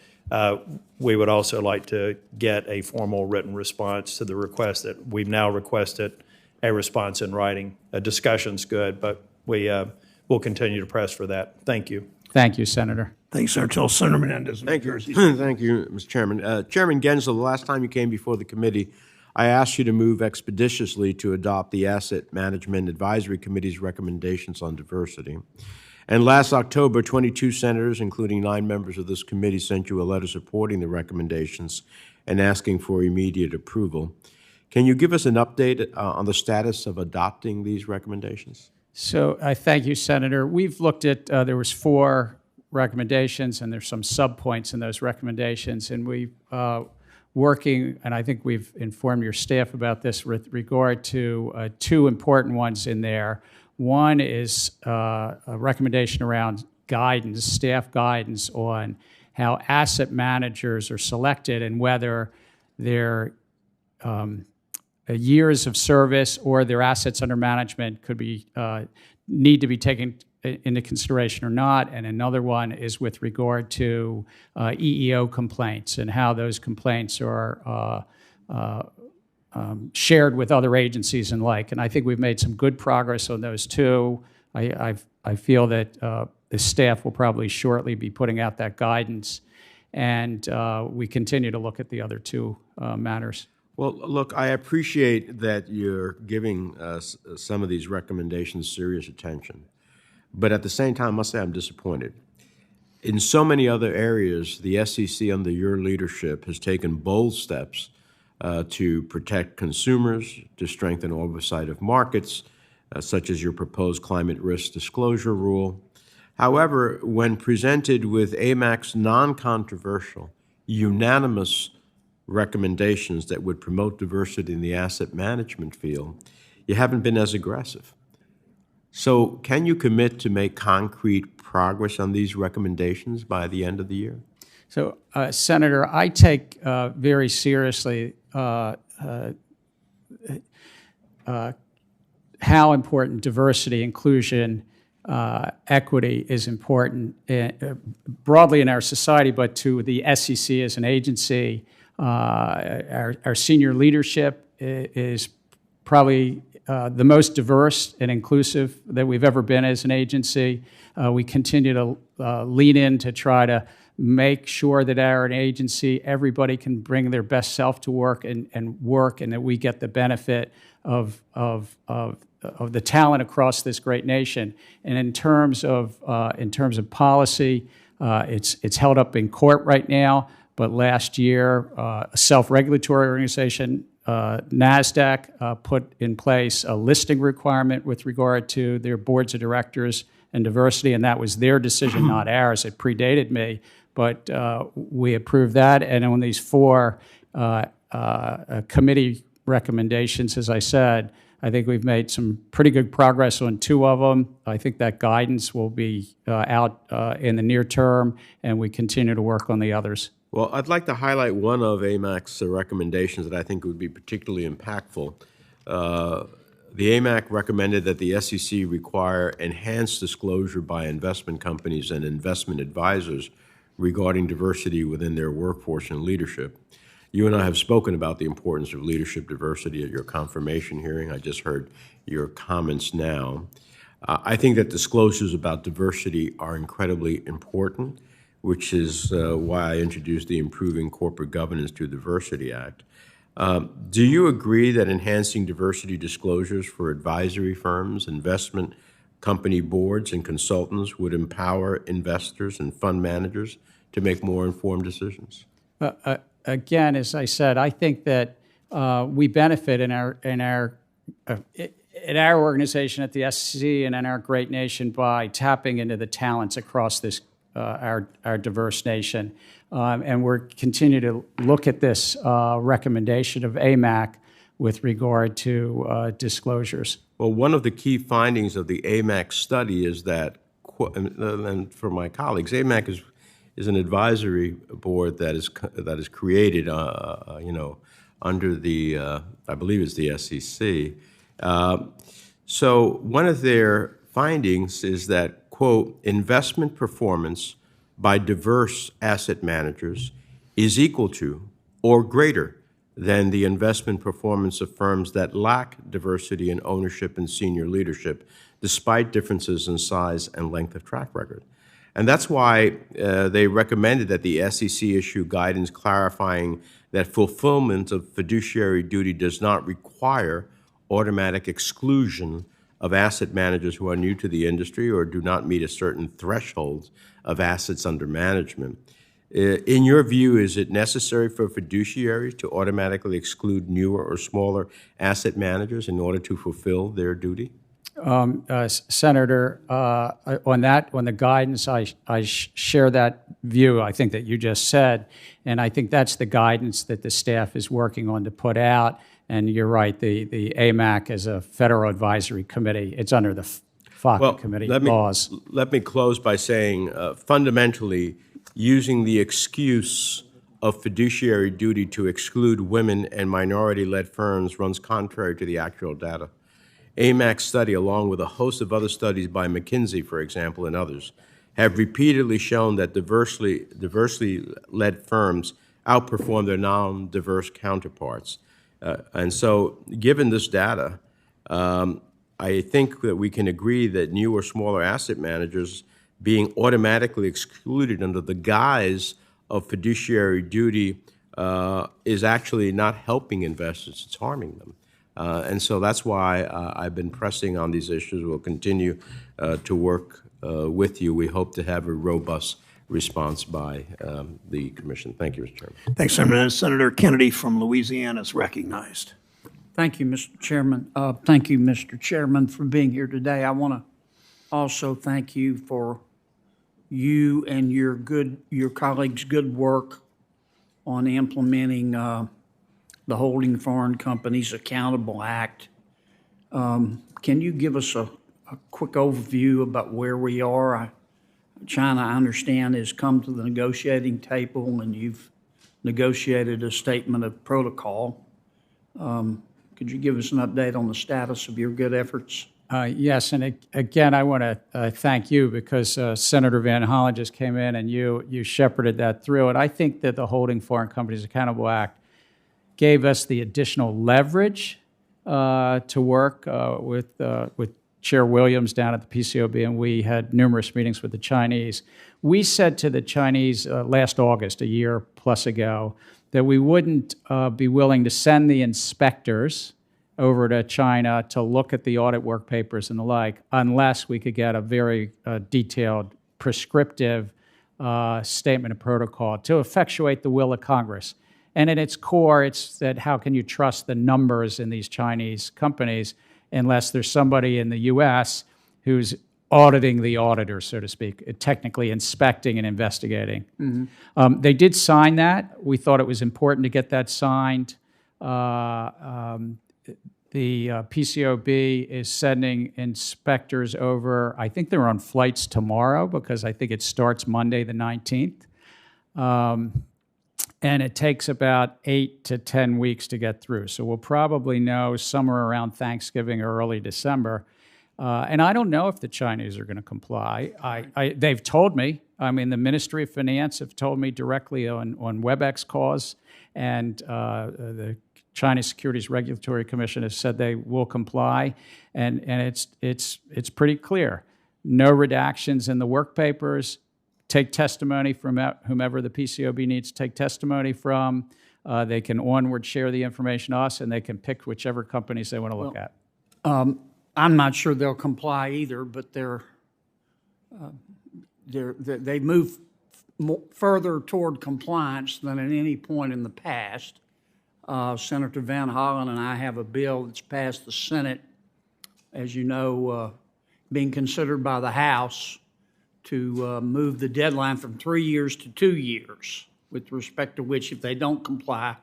we would also like to get a formal written response to the request that we've now requested a response in writing. A discussion's good, but we'll continue to press for that. Thank you. Thank you, Senator. Thanks, Senator Till. Senator Menendez. Thank you. Thank you, Mr. Chairman. Chairman Gensler, the last time you came before the committee, I asked you to move expeditiously to adopt the Asset Management Advisory Committee's recommendations on diversity. And last October, 22 senators, including 9 members of this committee, sent you a letter supporting the recommendations and asking for immediate approval. Can you give us an update on the status of adopting these recommendations? So I thank you, Senator. We've looked at, there was 4 recommendations, and there's some subpoints in those recommendations, and we've working, and I think we've informed your staff about this with regard to 2 important ones in there. One is a recommendation around guidance, staff guidance on how asset managers are selected and whether their years of service or their assets under management could be need to be taken into consideration or not. And another one is with regard to EEO complaints and how those complaints are shared with other agencies and like. And I think we've made some good progress on those 2. I feel that the staff will probably shortly be putting out that guidance, and we continue to look at the other 2 matters. Well, look, I appreciate that you're giving some of these recommendations serious attention. But at the same time, I must say I'm disappointed. In so many other areas, the SEC under your leadership has taken bold steps to protect consumers, to strengthen oversight of markets, such as your proposed climate risk disclosure rule. However, when presented with AMAC's non-controversial, unanimous recommendations that would promote diversity in the asset management field, you haven't been as aggressive. So can you commit to make concrete progress on these recommendations by the end of the year? So, Senator, I take very seriously how important diversity, inclusion, equity is important broadly in our society, but to the SEC as an agency. Our senior leadership is probably the most diverse and inclusive that we've ever been as an agency. We continue to lean in to try to make sure that our agency, everybody can bring their best self to work and work, and that we get the benefit of the talent across this great nation. And in terms of policy, it's held up in court right now. But last year, a self-regulatory organization, NASDAQ, put in place a listing requirement with regard to their boards of directors and diversity, and that was their decision, not ours. It predated me, but we approved that. And on these 4 committee recommendations, as I said, I think we've made some pretty good progress on 2 of them. I think that guidance will be out in the near term, and we continue to work on the others. Well, I'd like to highlight one of AMAC's recommendations that I think would be particularly impactful. The AMAC recommended that the SEC require enhanced disclosure by investment companies and investment advisors regarding diversity within their workforce and leadership. You and I have spoken about the importance of leadership diversity at your confirmation hearing. I just heard your comments now. I think that disclosures about diversity are incredibly important, which is why I introduced the Improving Corporate Governance Through Diversity Act. Do you agree that enhancing diversity disclosures for advisory firms, investment company boards, and consultants would empower investors and fund managers to make more informed decisions? Again, as I said, I think that we benefit in our organization at the SEC and in our great nation by tapping into the talents across this our diverse nation, and we're continue to look at this recommendation of AMAC with regard to disclosures. Well, one of the key findings of the AMAC study is that, and for my colleagues, AMAC is an advisory board that is created, under the I believe it's the SEC. So one of their findings is that, quote, investment performance by diverse asset managers is equal to or greater than the investment performance of firms that lack diversity in ownership and senior leadership, despite differences in size and length of track record. And that's why they recommended that the SEC issue guidance clarifying that fulfillment of fiduciary duty does not require automatic exclusion of asset managers who are new to the industry or do not meet a certain threshold of assets under management. In your view, is it necessary for fiduciaries to automatically exclude newer or smaller asset managers in order to fulfill their duty? Senator, on the guidance, I share that view, I think, that you just said, and I think that's the guidance that the staff is working on to put out. And you're right, the AMAC is a federal advisory committee. It's under the FACA committee laws. Let me close by saying, fundamentally, using the excuse of fiduciary duty to exclude women and minority-led firms runs contrary to the actual data. AMAC's study, along with a host of other studies by McKinsey, for example, and others, have repeatedly shown that diversely led firms outperform their non-diverse counterparts. And so, given this data, I think that we can agree that new or smaller asset managers being automatically excluded under the guise of fiduciary duty is actually not helping investors, it's harming them. And so that's why I've been pressing on these issues. We'll continue to work with you. We hope to have a robust response by the Commission. Thank you, Mr. Chairman. Thanks, Senator. Senator Kennedy from Louisiana is recognized. Thank you, Mr. Chairman. Thank you, Mr. Chairman, for being here today. I want to also thank you for you and your colleagues' good work on implementing the Holding Foreign Companies Accountable Act. Can you give us a quick overview about where we are? China, I understand, has come to the negotiating table, and you've negotiated a statement of protocol. Could you give us an update on the status of your good efforts? Yes, and again, I want to thank you because Senator Van Hollen just came in and you shepherded that through. And I think that the Holding Foreign Companies Accountable Act gave us the additional leverage to work with Chair Williams down at the PCOB, and we had numerous meetings with the Chinese. We said to the Chinese last August, a year plus ago, that we wouldn't be willing to send the inspectors over to China to look at the audit work papers and the like, unless we could get a very detailed, prescriptive statement of protocol to effectuate the will of Congress. And at its core, it's that how can you trust the numbers in these Chinese companies unless there's somebody in the U.S. who's auditing the auditor, so to speak, technically inspecting and investigating. They did sign that. We thought it was important to get that signed. The PCOB is sending inspectors over. I think they're on flights tomorrow because I think it starts Monday the 19th. And it takes about 8 to 10 weeks to get through. So we'll probably know somewhere around Thanksgiving or early December. And I don't know if the Chinese are going to comply. They've told me. I mean, the Ministry of Finance have told me directly on WebEx calls, and the China Securities Regulatory Commission has said they will comply, and it's pretty clear. No redactions in the work papers. Take testimony from whomever the PCOB needs to take testimony from. They can onward share the information to us, and they can pick whichever companies they want to look at. I'm not sure they'll comply either, but they move further toward compliance than at any point in the past. Senator Van Hollen and I have a bill that's passed the Senate, as you know, being considered by the House to move the deadline from 3 years to 2 years, with respect to which, if they don't comply,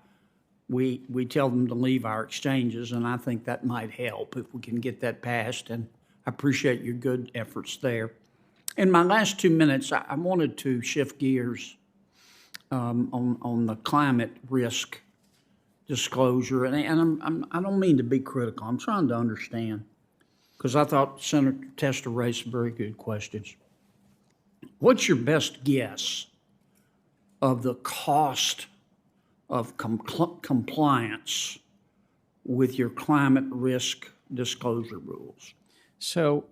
we tell them to leave our exchanges, and I think that might help if we can get that passed, and I appreciate your good efforts there. In my last 2 minutes, I wanted to shift gears on the climate risk disclosure, and I don't mean to be critical. I'm trying to understand, because I thought Senator Tester raised some very good questions. What's your best guess of the cost of compliance with your climate risk disclosure rules? So,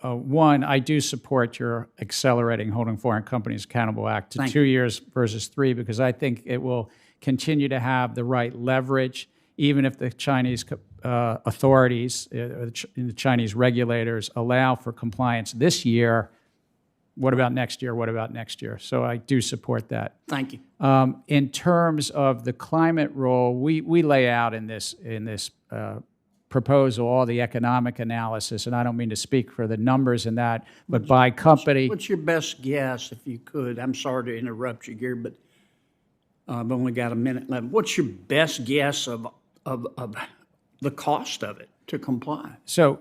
one, I do support your accelerating Holding Foreign Companies Accountable Act to 2 years versus 3, because I think it will continue to have the right leverage, even if the Chinese authorities, the Chinese regulators allow for compliance this year. What about next year? What about next year? So I do support that. Thank you. In terms of the climate role, we lay out in this proposal all the economic analysis, and I don't mean to speak for the numbers in that, but by company. What's your best guess, if you could? I'm sorry to interrupt you, Gary, but I've only got a minute left. What's your best guess of the cost of it to comply? So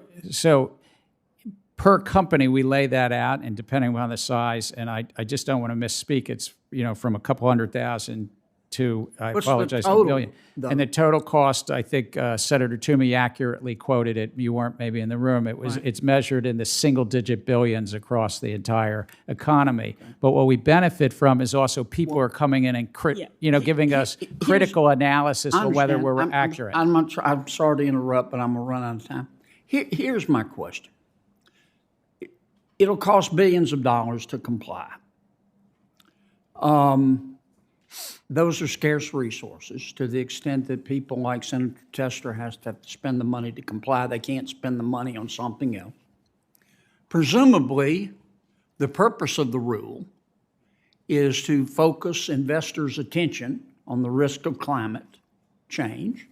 per company, we lay that out, and depending on the size, and I just don't want to misspeak, it's from a couple $100,000 to, I apologize, $1 million. And the total cost, I think Senator Toomey accurately quoted it. You weren't maybe in the room. It's measured in the single-digit billions across the entire economy. Okay. But what we benefit from is also people are coming in and giving us critical analysis of whether we're accurate. I'm sorry to interrupt, but I'm going to run out of time. Here's my question. It'll cost billions of dollars to comply. Those are scarce resources to the extent that people like Senator Tester have to spend the money to comply. They can't spend the money on something else. Presumably, the purpose of the rule is to focus investors' attention on the risk of climate change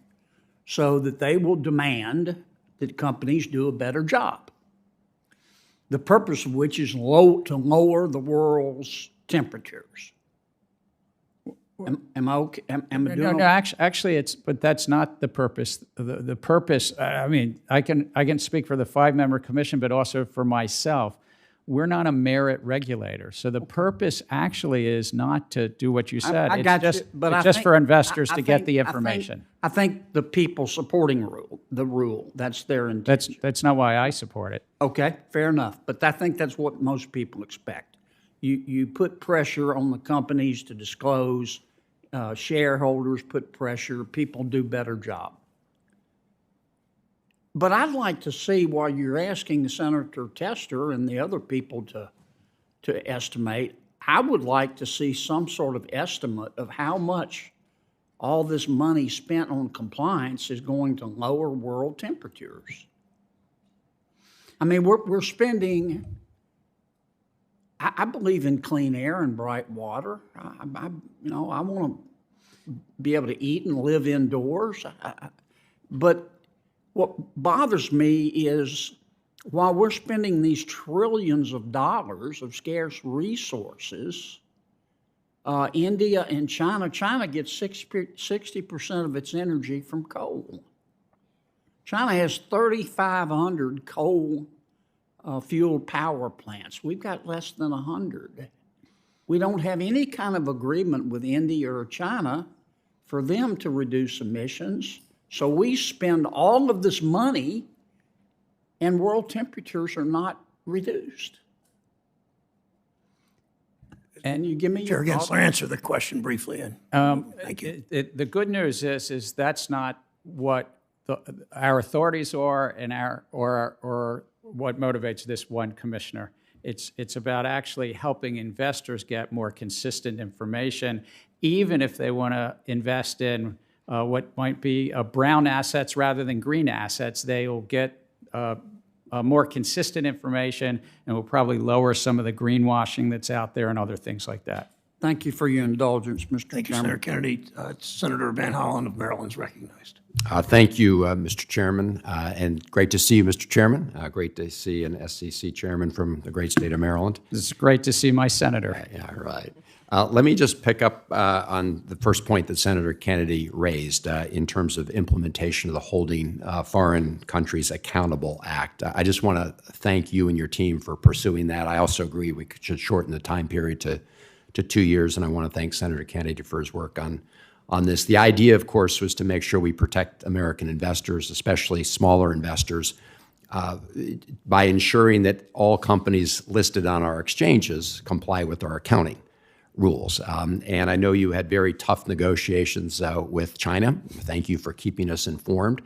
so that they will demand that companies do a better job. The purpose of which is to lower the world's temperatures. Am I okay? Am I doing no, actually, but that's not the purpose. The purpose, I mean, I can speak for the 5-member commission, but also for myself. we're not a merit regulator. So the purpose actually is not to do what you said. I It's got just, you, but it's I just think- for investors I to get think- the I think- information. I think the people supporting the rule, that's their intention. That's not why I support it. Okay, fair enough, but I think that's what most people expect. You put pressure on the companies to disclose, shareholders put pressure, people do better job. But I'd like to see, while you're asking Senator Tester and the other people to estimate, I would like to see some sort of estimate of how much all this money spent on compliance is going to lower world temperatures. I mean, we're spending, I believe in clean air and bright water. I want to be able to eat and live indoors. But what bothers me is, while we're spending these trillions of dollars of scarce resources, India and China gets 60% of its energy from coal. China has 3,500 coal fueled power plants. We've got less than 100. We don't have any kind of agreement with India or China for them to reduce emissions. So we spend all of this money and world temperatures are not reduced. And you give me Chair your thoughts? Gensler, answer the question briefly. And thank you. The good news is that's not what our authorities are and or what motivates this one commissioner. It's about actually helping investors get more consistent information, even if they want to invest in what might be brown assets rather than green assets. They will get more consistent information and will probably lower some of the greenwashing that's out there and other things like that. Thank you for your indulgence, Mr. Thank you, Chairman. Senator Kennedy. Senator Van Hollen of Maryland is recognized. Thank you, Mr. Chairman, and great to see you, Mr. Chairman. Great to see an SEC chairman from the great state of Maryland. It's great to see my senator. Yeah, right. Let me just pick up on the first point that Senator Kennedy raised in terms of implementation of the Holding Foreign Countries Accountable Act. I just want to thank you and your team for pursuing that. I also agree we should shorten the time period to 2 years, and I want to thank Senator Kennedy for his work on this. The idea, of course, was to make sure we protect American investors, especially smaller investors, by ensuring that all companies listed on our exchanges comply with our accounting rules. And I know you had very tough negotiations with China. Thank you for keeping us informed.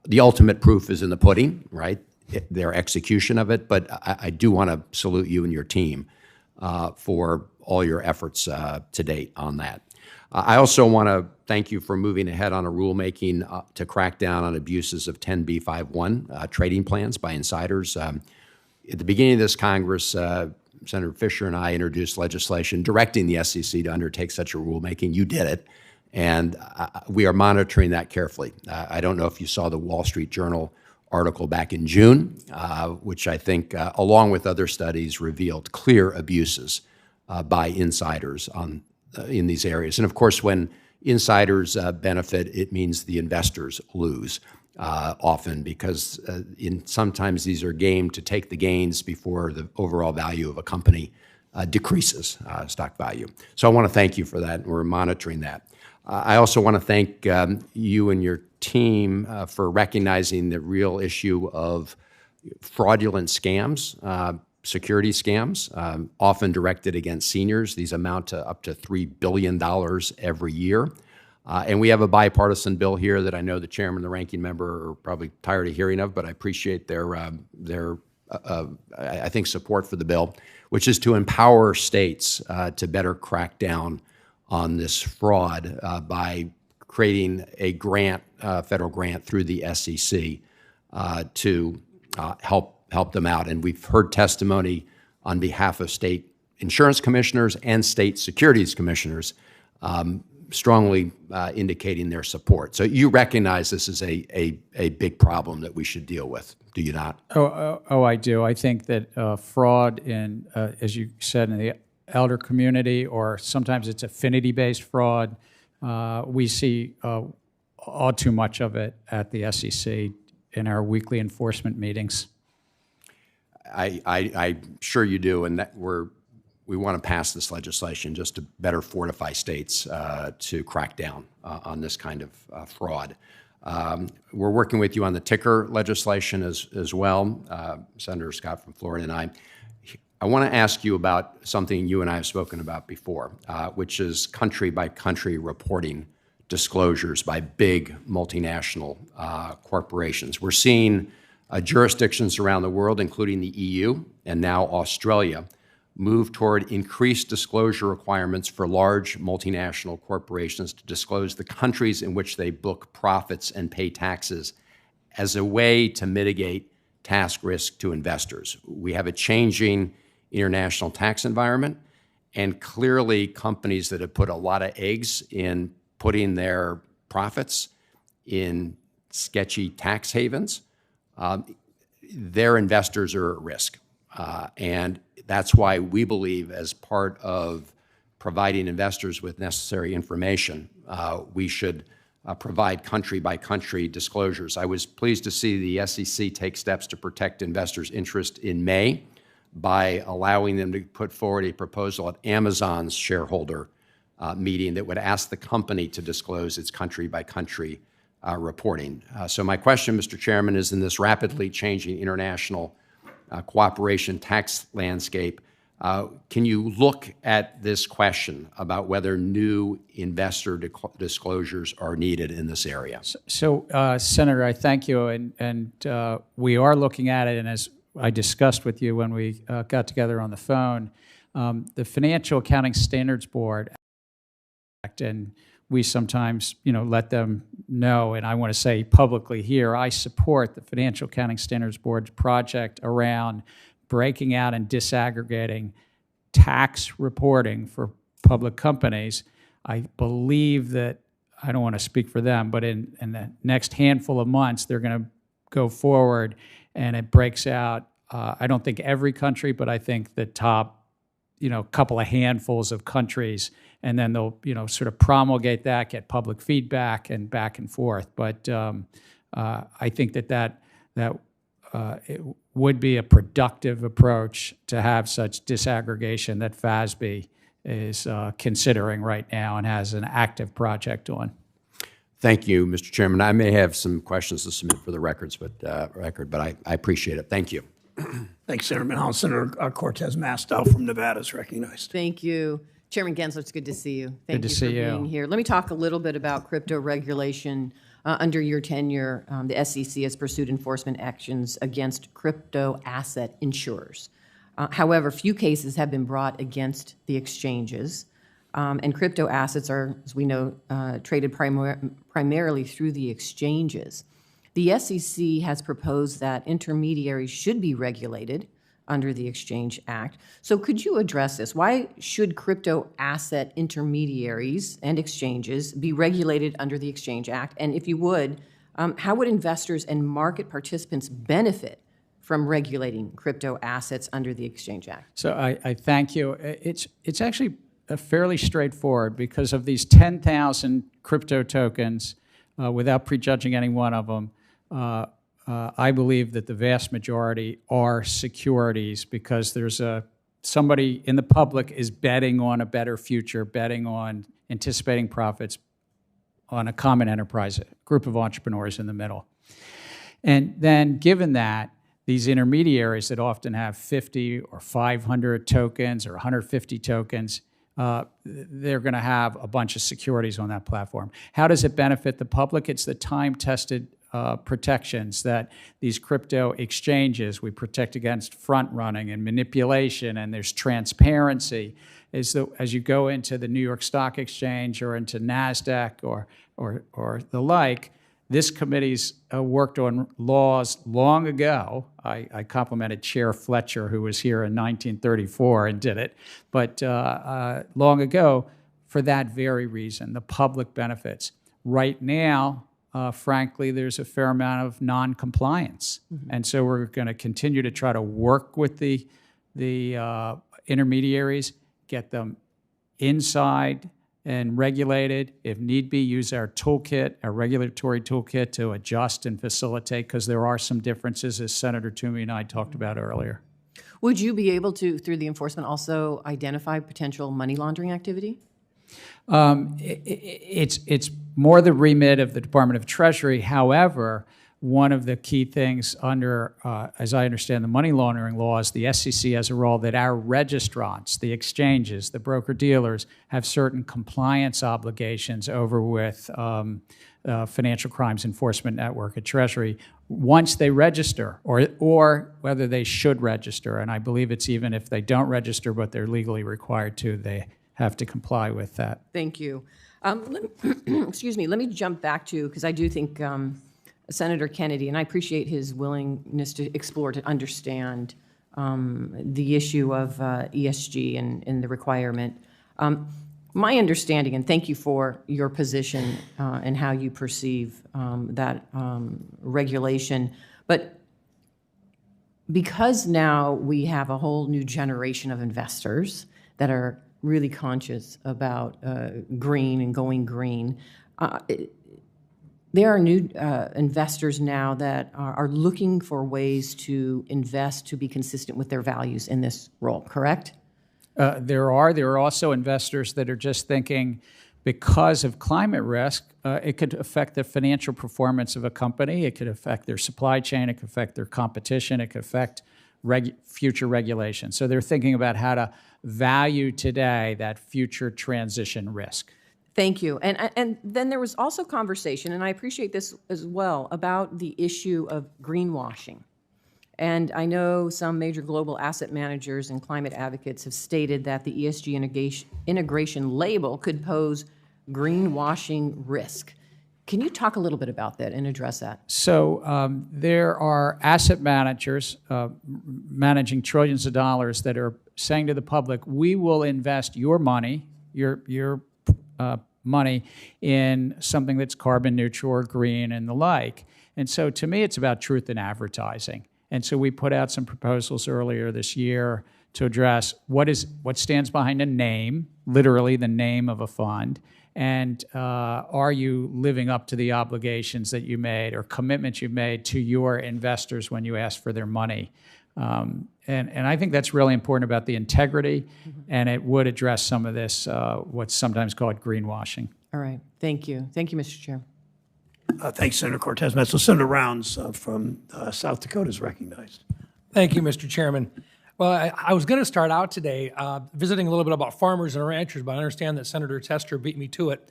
The ultimate proof is in the pudding, right? Their execution of it. But I do want to salute you and your team for all your efforts to date on that. I also want to thank you for moving ahead on a rulemaking to crack down on abuses of 10b5-1 trading plans by insiders. At the beginning of this Congress, Senator Fisher and I introduced legislation directing the SEC to undertake such a rulemaking. You did it, and we are monitoring that carefully. I don't know if you saw the Wall Street Journal article back in June, which I think, along with other studies, revealed clear abuses by insiders in these areas. And of course, when insiders benefit, it means the investors lose. Often because sometimes these are gamed to take the gains before the overall value of a company decreases, stock value. So I want to thank you for that, and we're monitoring that. I also want to thank you and your team for recognizing the real issue of fraudulent scams, security scams, often directed against seniors. These amount to up to $3 billion every year. And we have a bipartisan bill here that I know the chairman and the ranking member are probably tired of hearing of, but I appreciate their I think, support for the bill, which is to empower states to better crack down on this fraud by creating a grant, federal grant through the SEC to help them out. And we've heard testimony on behalf of state insurance commissioners and state securities commissioners strongly indicating their support. So you recognize this is a big problem that we should deal with, do you not? Oh, I do. I think that fraud in, as you said, in the elder community, or sometimes it's affinity-based fraud, we see all too much of it at the SEC in our weekly enforcement meetings. I'm sure you do, and that we want to pass this legislation just to better fortify states to crack down on this kind of fraud. We're working with you on the ticker legislation as well, Senator Scott from Florida and I want to ask you about something you and I have spoken about before, which is country-by-country reporting disclosures by big multinational corporations. We're seeing jurisdictions around the world, including the EU and now Australia, move toward increased disclosure requirements for large multinational corporations to disclose the countries in which they book profits and pay taxes as a way to mitigate tax risk to investors. We have a changing international tax environment, and clearly companies that have put a lot of eggs in putting their profits in sketchy tax havens, their investors are at risk. And that's why we believe, as part of providing investors with necessary information, we should provide country-by-country disclosures. I was pleased to see the SEC take steps to protect investors' interest in May by allowing them to put forward a proposal at Amazon's shareholder meeting that would ask the company to disclose its country-by-country reporting. So my question, Mr. Chairman, is in this rapidly changing international cooperation tax landscape, can you look at this question about whether new investor disclosures are needed in this area? So, Senator, I thank you, and we are looking at it, and as I discussed with you when we got together on the phone, the Financial Accounting Standards Board, and we sometimes, let them know, and I want to say publicly here, I support the Financial Accounting Standards Board's project around breaking out and disaggregating tax reporting for public companies. I believe that, I don't want to speak for them, but in the next handful of months, they're going to go forward, and it breaks out, I don't think every country, but I think the top, couple of handfuls of countries, and then they'll, sort of promulgate that, get public feedback, and back and forth. But I think that it would be a productive approach to have such disaggregation that FASB is considering right now and has an active project on. Thank you, Mr. Chairman. I may have some questions to submit for the record, but I appreciate it. Thank you. Thanks, Senator House. Senator Cortez Masto from Nevada is recognized. Thank you. Chairman Gensler, it's good to see you. Good to see you. Thank you for being here. Let me talk a little bit about crypto regulation. Under your tenure, the SEC has pursued enforcement actions against crypto asset insurers. However, few cases have been brought against the exchanges, and crypto assets are, as we know, traded primarily through the exchanges. The SEC has proposed that intermediaries should be regulated under the Exchange Act. So could you address this? Why should crypto asset intermediaries and exchanges be regulated under the Exchange Act? And if you would, how would investors and market participants benefit from regulating crypto assets under the Exchange Act? So I thank you. It's actually fairly straightforward because of these 10,000 crypto tokens, without prejudging any one of them, I believe that the vast majority are securities because there's somebody in the public is betting on a better future, betting on anticipating profits on a common enterprise, a group of entrepreneurs in the middle. And then given that, these intermediaries that often have 50 or 500 tokens or 150 tokens, they're going to have a bunch of securities on that platform. How does it benefit the public? It's the time-tested protections that these crypto exchanges, we protect against front running and manipulation, and there's transparency. As you go into the New York Stock Exchange or into NASDAQ or the like, this committee's worked on laws long ago. I complimented Chair Fletcher, who was here in 1934 and did it, but long ago for that very reason, the public benefits. Right now, frankly, there's a fair amount of non-compliance. Mm-hmm. And so we're going to continue to try to work with the intermediaries, get them inside and regulated. If need be, use our toolkit, our regulatory toolkit to adjust and facilitate, because there are some differences, as Senator Toomey and I talked about earlier. Would you be able to, through the enforcement, also identify potential money laundering activity? It's more the remit of the Department of Treasury. However, one of the key things under, as I understand the money laundering laws, the SEC has a role that our registrants, the exchanges, the broker-dealers, have certain compliance obligations over with Financial Crimes Enforcement Network at Treasury once they register, or whether they should register. And I believe it's even if they don't register, but they're legally required to, they have to comply with that. Thank you. Excuse me, let me jump back to, because I do think Senator Kennedy, and I appreciate his willingness to explore, to understand the issue of ESG and the requirement. My understanding, and thank you for your position and how you perceive that regulation, but because now we have a whole new generation of investors that are really conscious about green and going green, there are new investors now that are looking for ways to invest to be consistent with their values in this role, correct? There are also investors that are just thinking because of climate risk, it could affect the financial performance of a company, it could affect their supply chain, it could affect their competition, it could affect future regulation. So they're thinking about how to value today that future transition risk. Thank you. And then there was also conversation, and I appreciate this as well, about the issue of greenwashing. And I know some major global asset managers and climate advocates have stated that the ESG integration label could pose greenwashing risk. Can you talk a little bit about that and address that? So there are asset managers managing trillions of dollars that are saying to the public, we will invest your money, your money in something that's carbon neutral or green and the like. And so to me, it's about truth in advertising. And so we put out some proposals earlier this year to address what stands behind a name, literally the name of a fund, and are you living up to the obligations that you made or commitments you made to your investors when you asked for their money. And I think that's really important about the integrity, and it would address some of this, what's sometimes called greenwashing. All right. Thank you. Thank you, Mr. Chair. Thanks, Senator Cortez Masto. Senator Rounds from South Dakota is recognized. Thank you, Mr. Chairman. Well, I was going to start out today visiting a little bit about farmers and ranchers, but I understand that Senator Tester beat me to it.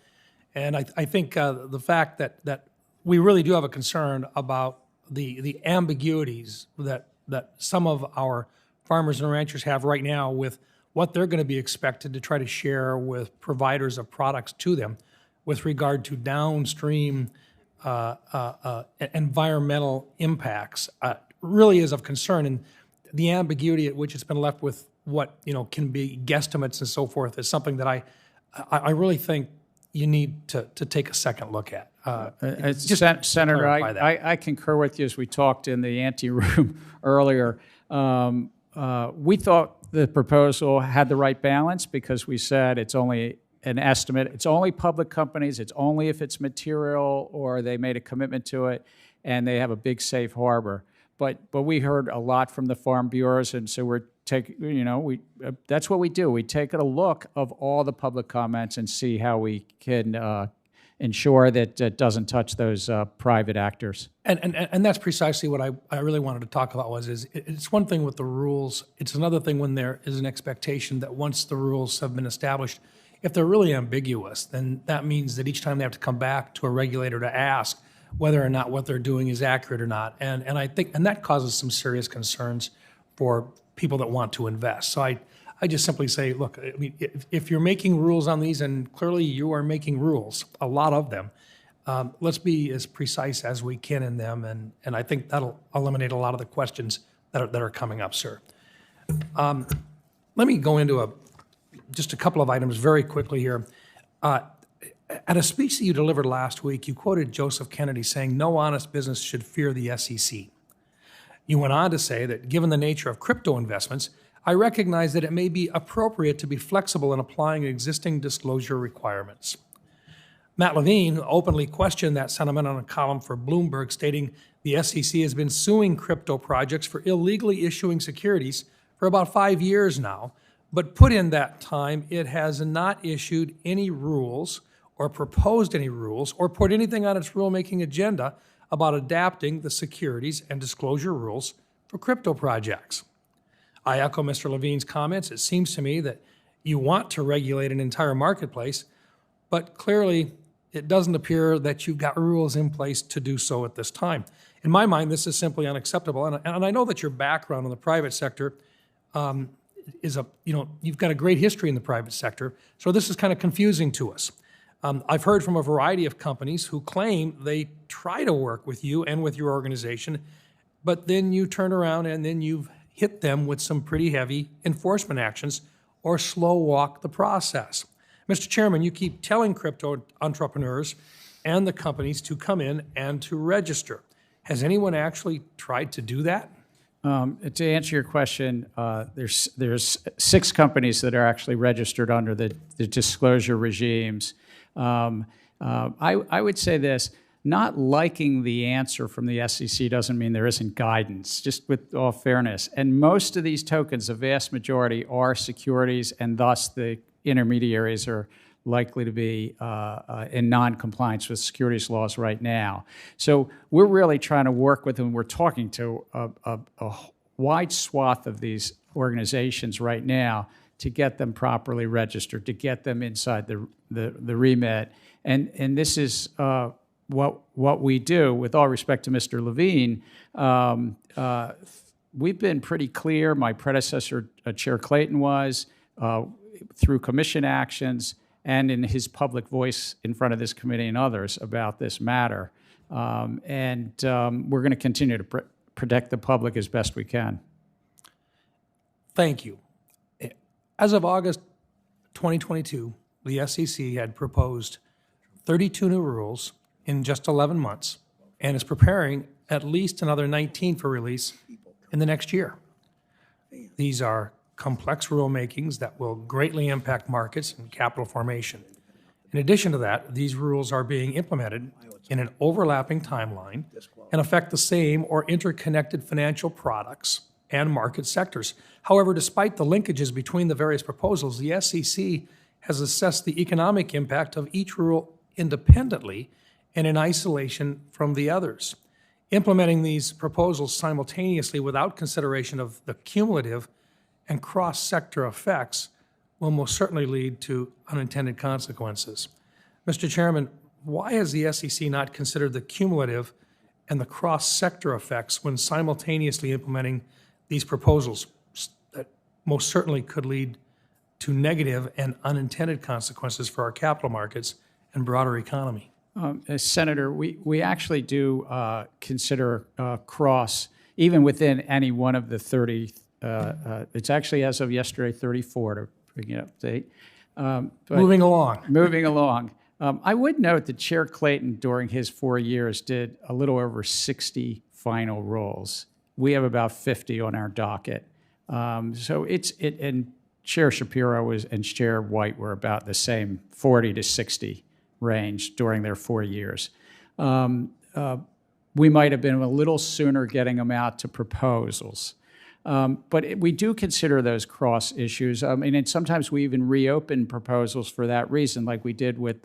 And I think the fact that we really do have a concern about the ambiguities that some of our farmers and ranchers have right now with what they're going to be expected to try to share with providers of products to them with regard to downstream environmental impacts really is of concern. And the ambiguity at which it's been left with what can be guesstimates and so forth is something that I really think you need to take a second look at. Senator, I concur with you as we talked in the ante room earlier. We thought the proposal had the right balance because we said it's only an estimate. It's only public companies. It's only if it's material or they made a commitment to it and they have a big safe harbor. But we heard a lot from the farm bureaus, and so we're that's what we do. We take a look of all the public comments and see how we can ensure that it doesn't touch those private actors. And that's precisely what I really wanted to talk about it's one thing with the rules. It's another thing when there is an expectation that once the rules have been established, if they're really ambiguous, then that means that each time they have to come back to a regulator to ask whether or not what they're doing is accurate or not. And I think that causes some serious concerns for people that want to invest. So I just simply say, look, I mean, if you're making rules on these, and clearly you are making rules, a lot of them, let's be as precise as we can in them, and I think that'll eliminate a lot of the questions that are coming up, sir. Let me go into just a couple of items very quickly here. At a speech that you delivered last week, you quoted Joseph Kennedy saying, "No honest business should fear the SEC." You went on to say that given the nature of crypto investments, I recognize that it may be appropriate to be flexible in applying existing disclosure requirements. Matt Levine openly questioned that sentiment on a column for Bloomberg, stating the SEC has been suing crypto projects for illegally issuing securities for about 5 years now. But put in that time, it has not issued any rules or proposed any rules or put anything on its rulemaking agenda about adapting the securities and disclosure rules for crypto projects. I echo Mr. Levine's comments. It seems to me that you want to regulate an entire marketplace, but clearly it doesn't appear that you've got rules in place to do so at this time. In my mind, this is simply unacceptable. And I know that your background in the private sector you've got a great history in the private sector, so this is kind of confusing to us. I've heard from a variety of companies who claim they try to work with you and with your organization, but then you turn around and then you've hit them with some pretty heavy enforcement actions or slow walk the process. Mr. Chairman, you keep telling crypto entrepreneurs and the companies to come in and to register. Has anyone actually tried to do that? To answer your question, there's 6 companies that are actually registered under the disclosure regimes. I would say this, not liking the answer from the SEC doesn't mean there isn't guidance, just with all fairness. And most of these tokens, a vast majority, are securities, and thus the intermediaries are likely to be in non-compliance with securities laws right now. So we're really trying to work with them. We're talking to a wide swath of these organizations right now to get them properly registered, to get them inside the remit. And this is what we do. With all respect to Mr. Levine, we've been pretty clear. My predecessor, Chair Clayton, was through commission actions and in his public voice in front of this committee and others about this matter. And we're going to continue to protect the public as best we can. Thank you. As of August 2022, the SEC had proposed 32 new rules in just 11 months and is preparing at least another 19 for release in the next year. These are complex rulemakings that will greatly impact markets and capital formation. In addition to that, these rules are being implemented in an overlapping timeline and affect the same or interconnected financial products and market sectors. However, despite the linkages between the various proposals, the SEC has assessed the economic impact of each rule independently and in isolation from the others. Implementing these proposals simultaneously without consideration of the cumulative and cross-sector effects will most certainly lead to unintended consequences. Mr. Chairman, why has the SEC not considered the cumulative and the cross-sector effects when simultaneously implementing these proposals that most certainly could lead to negative and unintended consequences for our capital markets and broader economy? Senator, we actually do consider cross, even within any one of the 30. It's actually, as of yesterday, 34 to bring you up to date. Moving along. Moving along. I would note that Chair Clayton, during his 4 years, did a little over 60 final rules. We have about 50 on our docket. So and Chair Shapiro and Chair White were about the same 40 to 60 range during their 4 years. We might have been a little sooner getting them out to proposals. But we do consider those cross issues. I mean, and sometimes we even reopen proposals for that reason, like we did with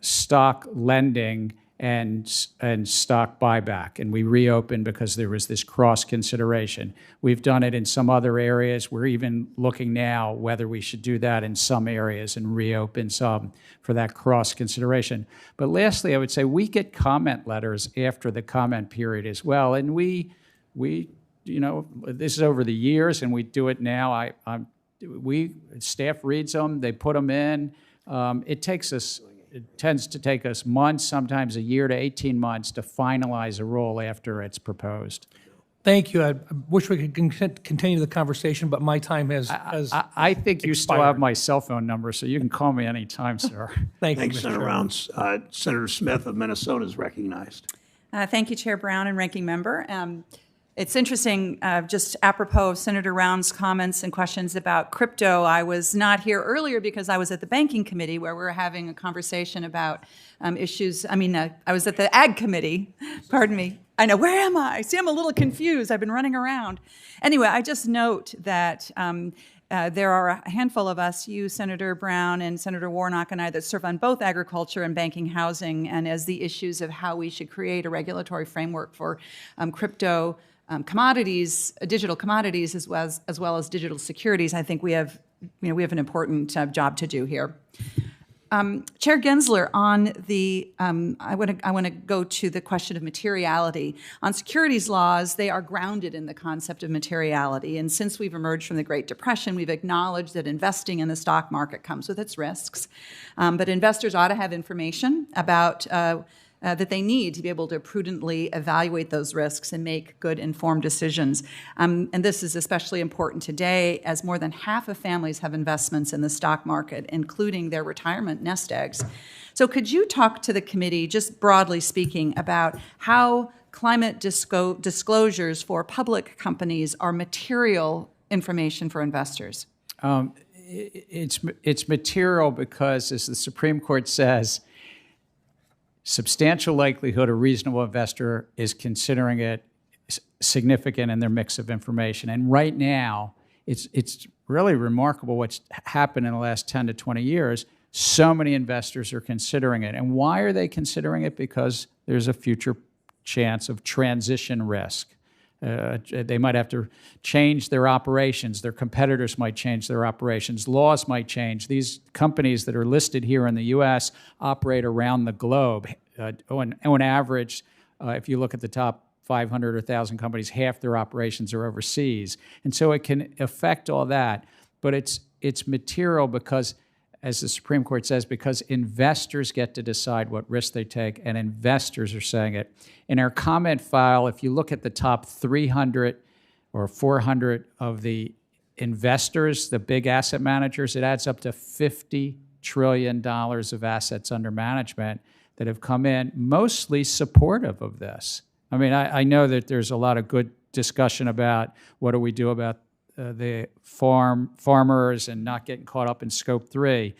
stock lending and stock buyback. And we reopened because there was this cross consideration. We've done it in some other areas. We're even looking now whether we should do that in some areas and reopen some for that cross consideration. But lastly, I would say we get comment letters after the comment period as well. And we this is over the years, and we do it now. Staff reads them, they put them in. It tends to take us months, sometimes a year to 18 months to finalize a rule after it's proposed. Thank you. I wish we could continue the conversation, but my time has I think you still have my cell phone number, so you can call me anytime, sir. Thank you, Thanks, Mr. Senator Chairman. Rounds. Senator Smith of Minnesota is recognized. Thank you, Chair Brown and Ranking Member. It's interesting, just apropos of Senator Round's comments and questions about crypto. I was not here earlier because I was at the Banking Committee where we were having a conversation about issues. I was at the Ag Committee, pardon me, I know, where am I? See, I'm a little confused. I've been running around. Anyway, I just note that there are a handful of us, you, Senator Brown, and Senator Warnock, and I, that serve on both agriculture and banking housing, and as the issues of how we should create a regulatory framework for crypto commodities, digital commodities, as well as digital securities. I think we have an important job to do here. Chair Gensler, on the, I want to go to the question of materiality. On securities laws, they are grounded in the concept of materiality. And since we've emerged from the Great Depression, we've acknowledged that investing in the stock market comes with its risks. But investors ought to have information about that they need to be able to prudently evaluate those risks and make good informed decisions. And this is especially important today as more than half of families have investments in the stock market, including their retirement nest eggs. So could you talk to the committee, just broadly speaking, about how climate disclosures for public companies are material information for investors? It's material because, as the Supreme Court says, substantial likelihood a reasonable investor is considering it significant in their mix of information. And right now, it's really remarkable what's happened in the last 10 to 20 years. So many investors are considering it. And why are they considering it? Because there's a future chance of transition risk. They might have to change their operations. Their competitors might change their operations. Laws might change. These companies that are listed here in the U.S. operate around the globe. On average, if you look at the top 500 or 1,000 companies, half their operations are overseas. And so it can affect all that. But it's material because, as the Supreme Court says, because investors get to decide what risk they take, and investors are saying it. In our comment file, if you look at the top 300 or 400 of the investors, the big asset managers, it adds up to $50 trillion of assets under management that have come in, mostly supportive of this. I mean, I know that there's a lot of good discussion about what do we do about the farmers and not getting caught up in Scope 3,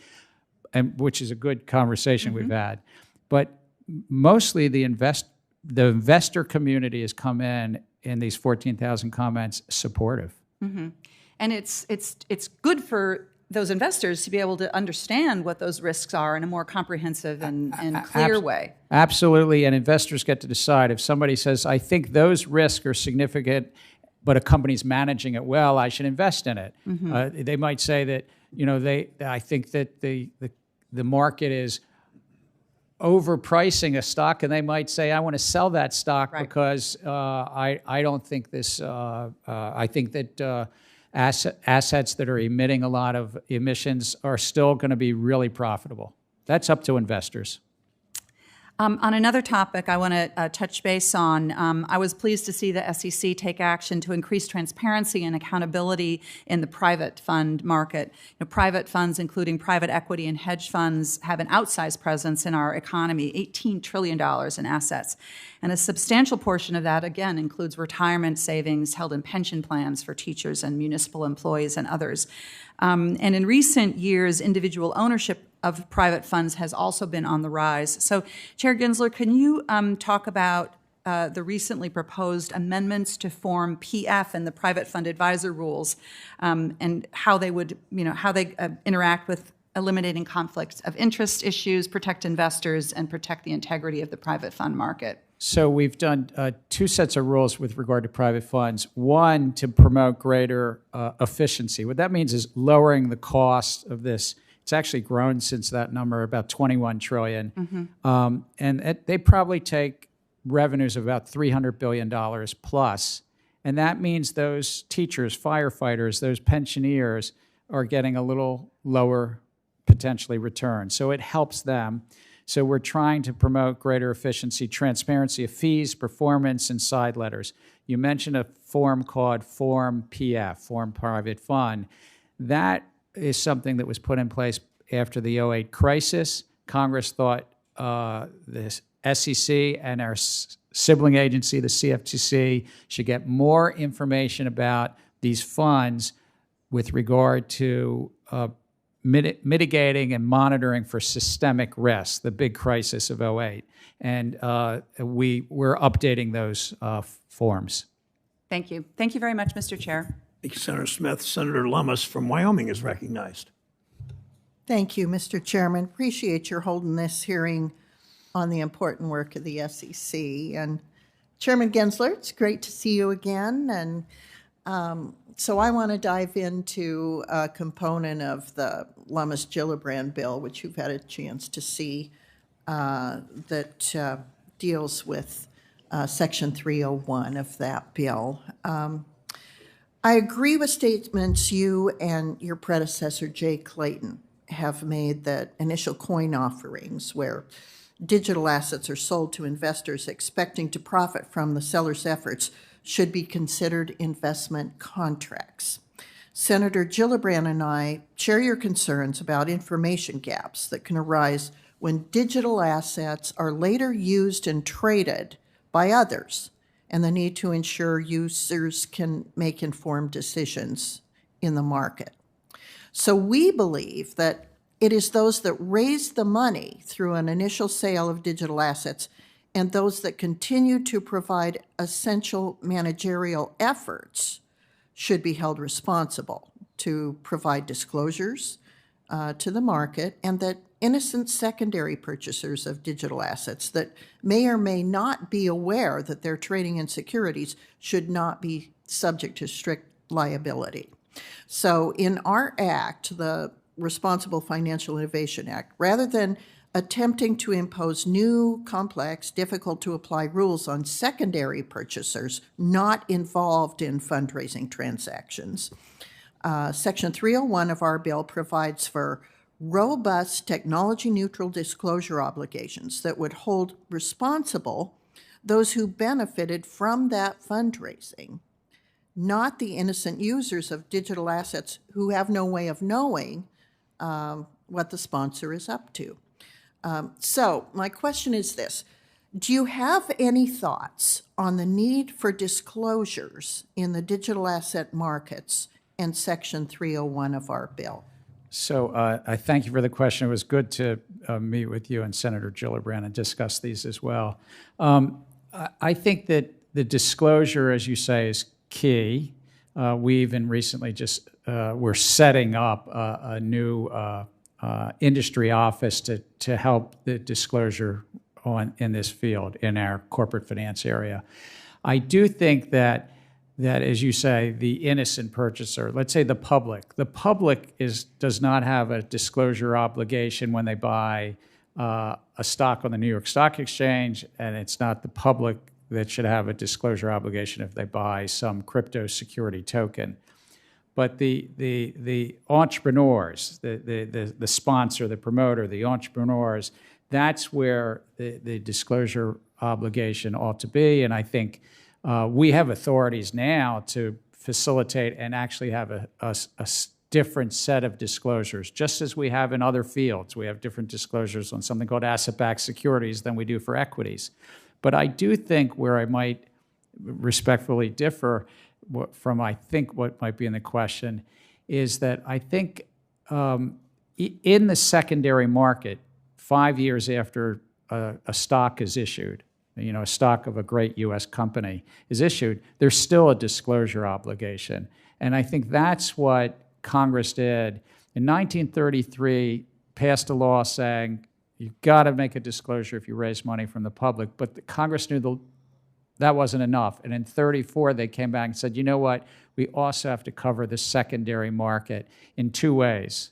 and which is a good conversation we've had. But mostly the investor community has come in these 14,000 comments supportive. And it's good for those investors to be able to understand what those risks are in a more comprehensive and clear way. Absolutely, and investors get to decide. If somebody says, I think those risks are significant, but a company's managing it well, I should invest in it. They might say that, I think that the market is overpricing a stock, and they might say, I want to sell that stock because I don't think this, I think that assets that are emitting a lot of emissions are still going to be really profitable. That's up to investors. On another topic I want to touch base on, I was pleased to see the SEC take action to increase transparency and accountability in the private fund market. Private funds, including private equity and hedge funds, have an outsized presence in our economy, $18 trillion in assets. And a substantial portion of that, again, includes retirement savings held in pension plans for teachers and municipal employees and others. And in recent years, individual ownership of private funds has also been on the rise. So, Chair Gensler, can you talk about the recently proposed amendments to Form PF and the private fund advisor rules, and how they would, how they interact with eliminating conflicts of interest issues, protect investors, and protect the integrity of the private fund market? So we've done two sets of rules with regard to private funds. One, to promote greater efficiency. What that means is lowering the cost of this. It's actually grown since that number, about $21 trillion. And they probably take revenues of about $300 billion plus. And that means those teachers, firefighters, those pensioners are getting a little lower potentially return. So it helps them. So we're trying to promote greater efficiency, transparency of fees, performance, and side letters. You mentioned a form called Form PF, Form Private Fund. That is something that was put in place after the 2008 crisis. Congress thought the SEC and our sibling agency, the CFTC, should get more information about these funds with regard to mitigating and monitoring for systemic risk, the big crisis of '08. And we're updating those forms. Thank you. Thank you very much, Mr. Chair. Thank you, Senator Smith. Senator Lummis from Wyoming is recognized. Thank you, Mr. Chairman. Appreciate your holding this hearing on the important work of the SEC. And Chairman Gensler, it's great to see you again. And so I want to dive into a component of the Lummis-Gillibrand bill, which you've had a chance to see, that deals with Section 301 of that bill. I agree with statements you and your predecessor, Jay Clayton, have made that initial coin offerings where digital assets are sold to investors expecting to profit from the seller's efforts should be considered investment contracts. Senator Gillibrand and I share your concerns about information gaps that can arise when digital assets are later used and traded by others, and the need to ensure users can make informed decisions in the market. So we believe that it is those that raise the money through an initial sale of digital assets and those that continue to provide essential managerial efforts should be held responsible to provide disclosures to the market, and that innocent secondary purchasers of digital assets that may or may not be aware that they're trading in securities should not be subject to strict liability. So in our act, the Responsible Financial Innovation Act, rather than attempting to impose new, complex, difficult to apply rules on secondary purchasers not involved in fundraising transactions, Section 301 of our bill provides for robust technology-neutral disclosure obligations that would hold responsible those who benefited from that fundraising, not the innocent users of digital assets who have no way of knowing what the sponsor is up to. So my question is this: do you have any thoughts on the need for disclosures in the digital asset markets and Section 301 of our bill? So I thank you for the question. It was good to meet with you and Senator Gillibrand and discuss these as well. I think that the disclosure, as you say, is key. We even recently we're setting up a new industry office to help the disclosure in this field in our corporate finance area. I do think that as you say, the innocent purchaser, let's say the public does not have a disclosure obligation when they buy a stock on the New York Stock Exchange, and it's not the public that should have a disclosure obligation if they buy some crypto security token. But the entrepreneurs, the sponsor, the promoter, the entrepreneurs, that's where the disclosure obligation ought to be. And I think we have authorities now to facilitate and actually have a different set of disclosures, just as we have in other fields. We have different disclosures on something called asset-backed securities than we do for equities. But I do think where I might respectfully differ from, I think, what might be in the question is that I think in the secondary market, 5 years after a stock is issued, a stock of a great U.S. company is issued, there's still a disclosure obligation. And I think that's what Congress did. In 1933, passed a law saying you've got to make a disclosure if you raise money from the public, but the Congress knew that wasn't enough. And in 34, they came back and said, you know what, we also have to cover the secondary market in two ways.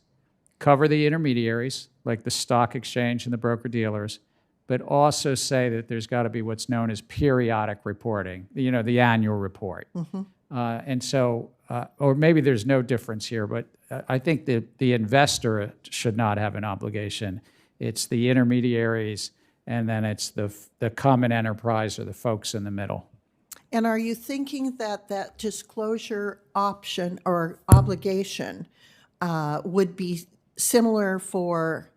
Cover the intermediaries, like the stock exchange and the broker-dealers, but also say that there's got to be what's known as periodic reporting, the annual report. Mm-hmm. And so, or maybe there's no difference here, but I think that the investor should not have an obligation. It's the intermediaries, and then it's the common enterprise or the folks in the middle. And are you thinking that disclosure option or obligation would be similar for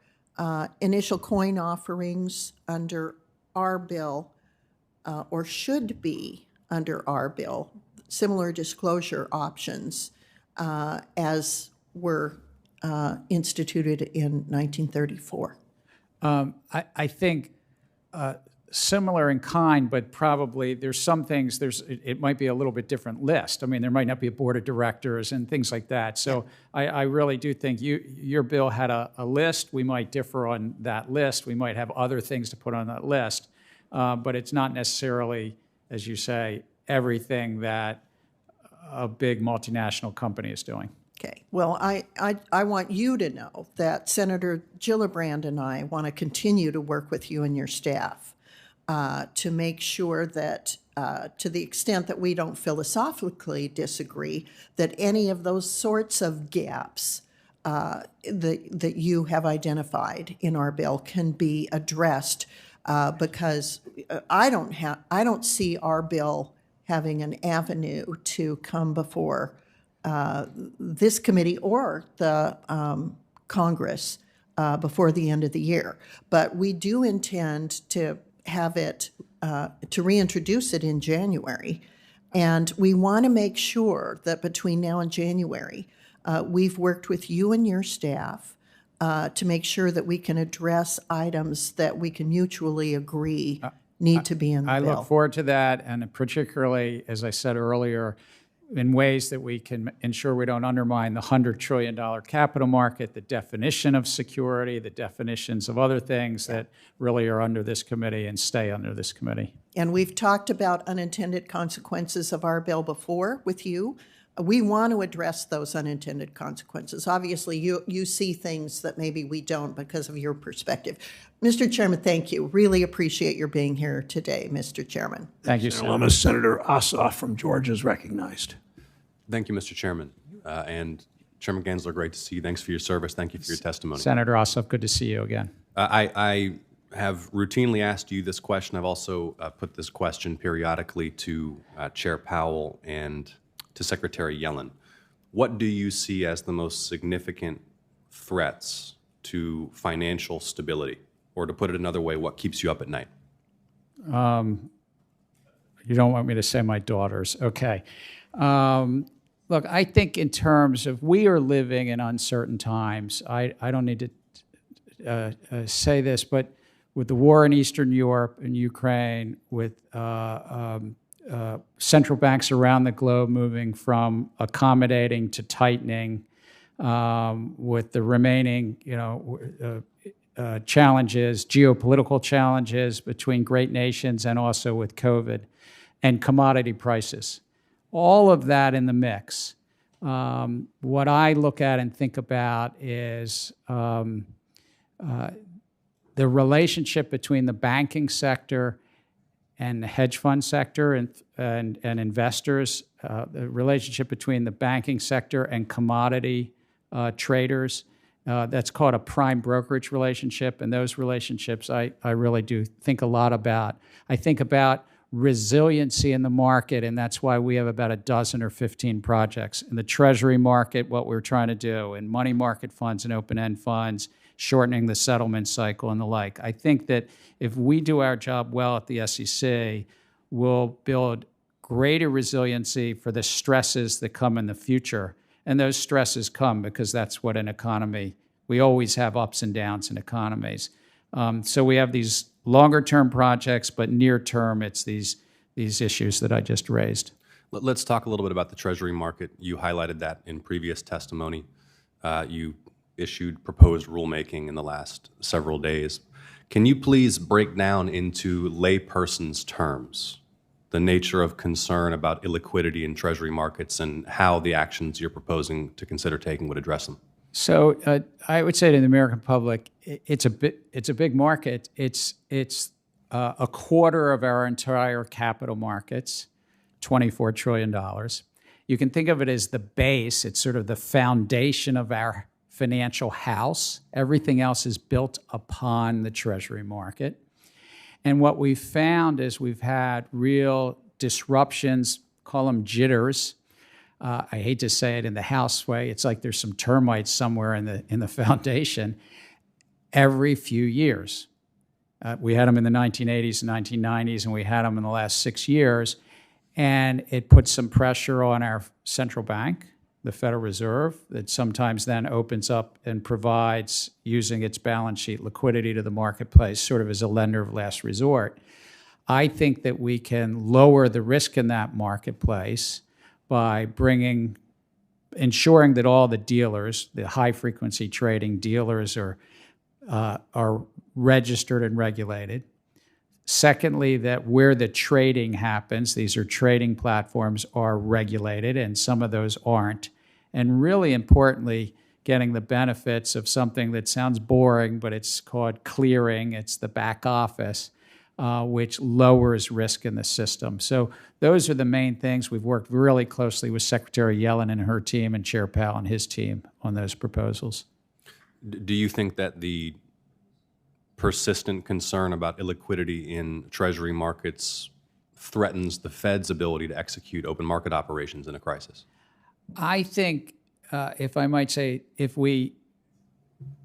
initial coin offerings under our bill, or should be under our bill, similar disclosure options as were instituted in 1934. I think similar in kind, but probably there's some things, it might be a little bit different list. I mean, there might not be a board of directors and things like that. So I really do think your bill had a list. We might differ on that list. We might have other things to put on that list. But it's not necessarily, as you say, everything that a big multinational company is doing. Okay. Well, I want you to know that Senator Gillibrand and I want to continue to work with you and your staff to make sure that, to the extent that we don't philosophically disagree, that any of those sorts of gaps that you have identified in our bill can be addressed, because I don't see our bill having an avenue to come before this committee or the Congress before the end of the year. But we do intend to have it, to reintroduce it in January. And we want to make sure that between now and January, we've worked with you and your staff to make sure that we can address items that we can mutually agree need to be in the bill. I look forward to that, and particularly, as I said earlier, in ways that we can ensure we don't undermine the $100 trillion capital market, the definition of security, the definitions of other things that really are under this committee and stay under this committee. And we've talked about unintended consequences of our bill before with you. We want to address those unintended consequences. Obviously, you see things that maybe we don't because of your perspective. Mr. Chairman, thank you. Really appreciate your being here today, Mr. Chairman. Thank you, Senator. Senator Ossoff from Georgia is recognized. Thank you, Mr. Chairman. And Chairman Gensler, great to see you. Thanks for your service. Thank you for your testimony. Senator Ossoff, good to see you again. I have routinely asked you this question. I've also put this question periodically to Chair Powell and to Secretary Yellen. What do you see as the most significant threats to financial stability? Or to put it another way, what keeps you up at night? You don't want me to say my daughters. Okay. Look, I think in terms of we are living in uncertain times. I don't need to say this, but with the war in Eastern Europe and Ukraine, with central banks around the globe moving from accommodating to tightening, with the remaining, challenges, geopolitical challenges between great nations and also with COVID, and commodity prices. All of that in the mix. What I look at and think about is the relationship between the banking sector and the hedge fund sector and investors, the relationship between the banking sector and commodity traders. That's called a prime brokerage relationship, and those relationships I really do think a lot about. I think about resiliency in the market, and that's why we have about a dozen or 15 projects. In the Treasury market, what we're trying to do, in money market funds and open-end funds, shortening the settlement cycle and the like. I think that if we do our job well at the SEC, we'll build greater resiliency for the stresses that come in the future. And those stresses come because that's what an economy, we always have ups and downs in economies. So we have these longer-term projects, but near-term, it's these issues that I just raised. Let's talk a little bit about the Treasury market. You highlighted that in previous testimony. You issued proposed rulemaking in the last several days. Can you please break down into layperson's terms the nature of concern about illiquidity in Treasury markets and how the actions you're proposing to consider taking would address them? So I would say to the American public, it's a big market. It's a quarter of our entire capital markets, $24 trillion. You can think of it as the base. It's sort of the foundation of our financial house. Everything else is built upon the Treasury market. And what we've found is we've had real disruptions, call them jitters. I hate to say it in the House way. It's like there's some termites somewhere in the foundation every few years. We had them in the 1980s and 1990s, and we had them in the last 6 years. And it put some pressure on our central bank, the Federal Reserve, that sometimes then opens up and provides, using its balance sheet liquidity to the marketplace, sort of as a lender of last resort. I think that we can lower the risk in that marketplace by ensuring that all the dealers, the high-frequency trading dealers, are registered and regulated. Secondly, that where the trading happens, these are trading platforms, are regulated, and some of those aren't. And really importantly, getting the benefits of something that sounds boring, but it's called clearing. It's the back office, which lowers risk in the system. So those are the main things. We've worked really closely with Secretary Yellen and her team and Chair Powell and his team on those proposals. Do you think that the persistent concern about illiquidity in Treasury markets threatens the Fed's ability to execute open market operations in a crisis? I think, if I might say, if we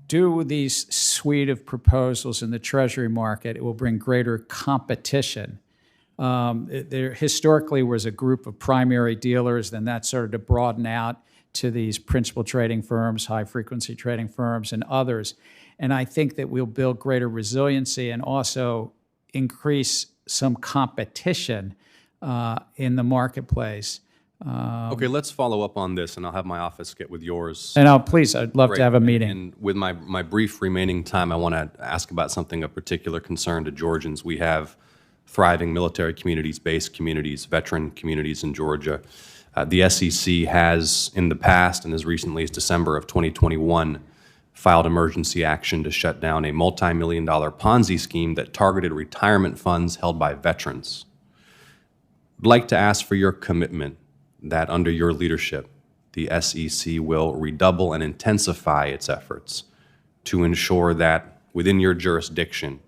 do these suite of proposals in the Treasury market, it will bring greater competition. There historically was a group of primary dealers, then that started to broaden out to these principal trading firms, high-frequency trading firms, and others. And I think that we'll build greater resiliency and also increase some competition in the marketplace. Okay, let's follow up on this, and I'll have my office get with yours. And I'd love to have a meeting. And with my brief remaining time, I want to ask about something of particular concern to Georgians. We have thriving military communities, base communities, veteran communities in Georgia. The SEC has, in the past and as recently as December of 2021, filed emergency action to shut down a multi-million-dollar Ponzi scheme that targeted retirement funds held by veterans. I'd like to ask for your commitment that under your leadership, the SEC will redouble and intensify its efforts to ensure that within your jurisdiction,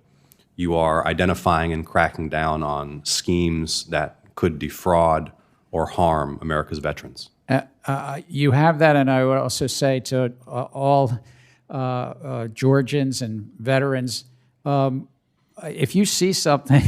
you are identifying and cracking down on schemes that could defraud or harm America's veterans. You have that, and I would also say to all Georgians and veterans, if you see something,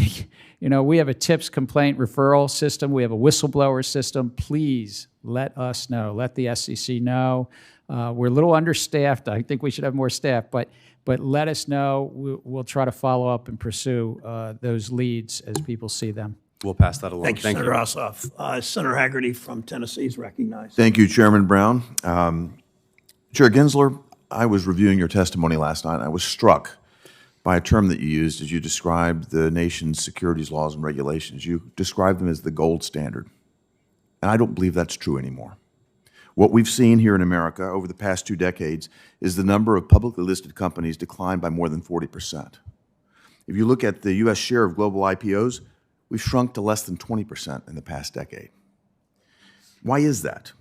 we have a tips complaint referral system. We have a whistleblower system. Please let us know. Let the SEC know. We're a little understaffed. I think we should have more staff, but let us know. We'll try to follow up and pursue those leads as people see them. We'll pass that along. Thank you, Senator Ossoff. Senator Hagerty from Tennessee is recognized. Thank you, Chairman Brown. Chair Gensler, I was reviewing your testimony last night, and I was struck by a term that you used as you described the nation's securities laws and regulations. You described them as the gold standard, and I don't believe that's true anymore. What we've seen here in America over the past 2 decades is the number of publicly listed companies decline by more than 40%. If you look at the U.S. share of global IPOs, we've shrunk to less than 20% in the past decade. Why is that?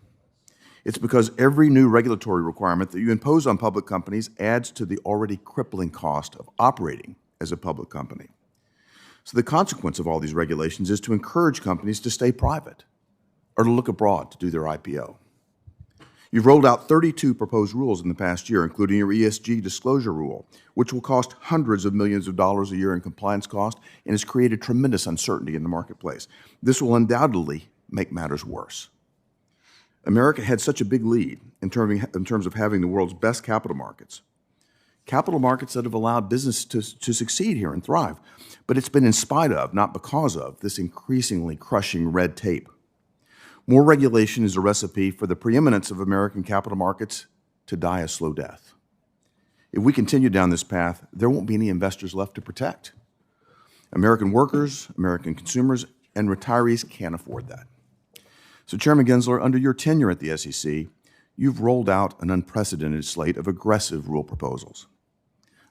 It's because every new regulatory requirement that you impose on public companies adds to the already crippling cost of operating as a public company. So the consequence of all these regulations is to encourage companies to stay private or to look abroad to do their IPO. You've rolled out 32 proposed rules in the past year, including your ESG disclosure rule, which will cost hundreds of millions of dollars a year in compliance cost and has created tremendous uncertainty in the marketplace. This will undoubtedly make matters worse. America had such a big lead in terms of having the world's best capital markets that have allowed business to succeed here and thrive. But it's been in spite of, not because of, this increasingly crushing red tape. More regulation is a recipe for the preeminence of American capital markets to die a slow death. If we continue down this path, there won't be any investors left to protect. American workers, American consumers, and retirees can't afford that. So, Chairman Gensler, under your tenure at the SEC, you've rolled out an unprecedented slate of aggressive rule proposals.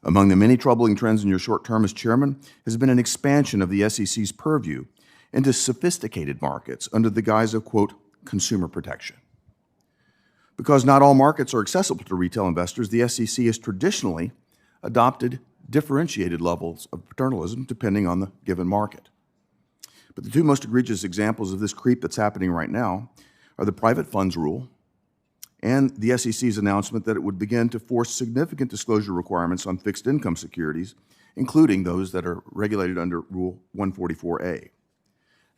Among the many troubling trends in your short term as chairman has been an expansion of the SEC's purview into sophisticated markets under the guise of, quote, consumer protection. Because not all markets are accessible to retail investors, the SEC has traditionally adopted differentiated levels of paternalism depending on the given market. But the two most egregious examples of this creep that's happening right now are the private funds rule and the SEC's announcement that it would begin to force significant disclosure requirements on fixed income securities, including those that are regulated under Rule 144A.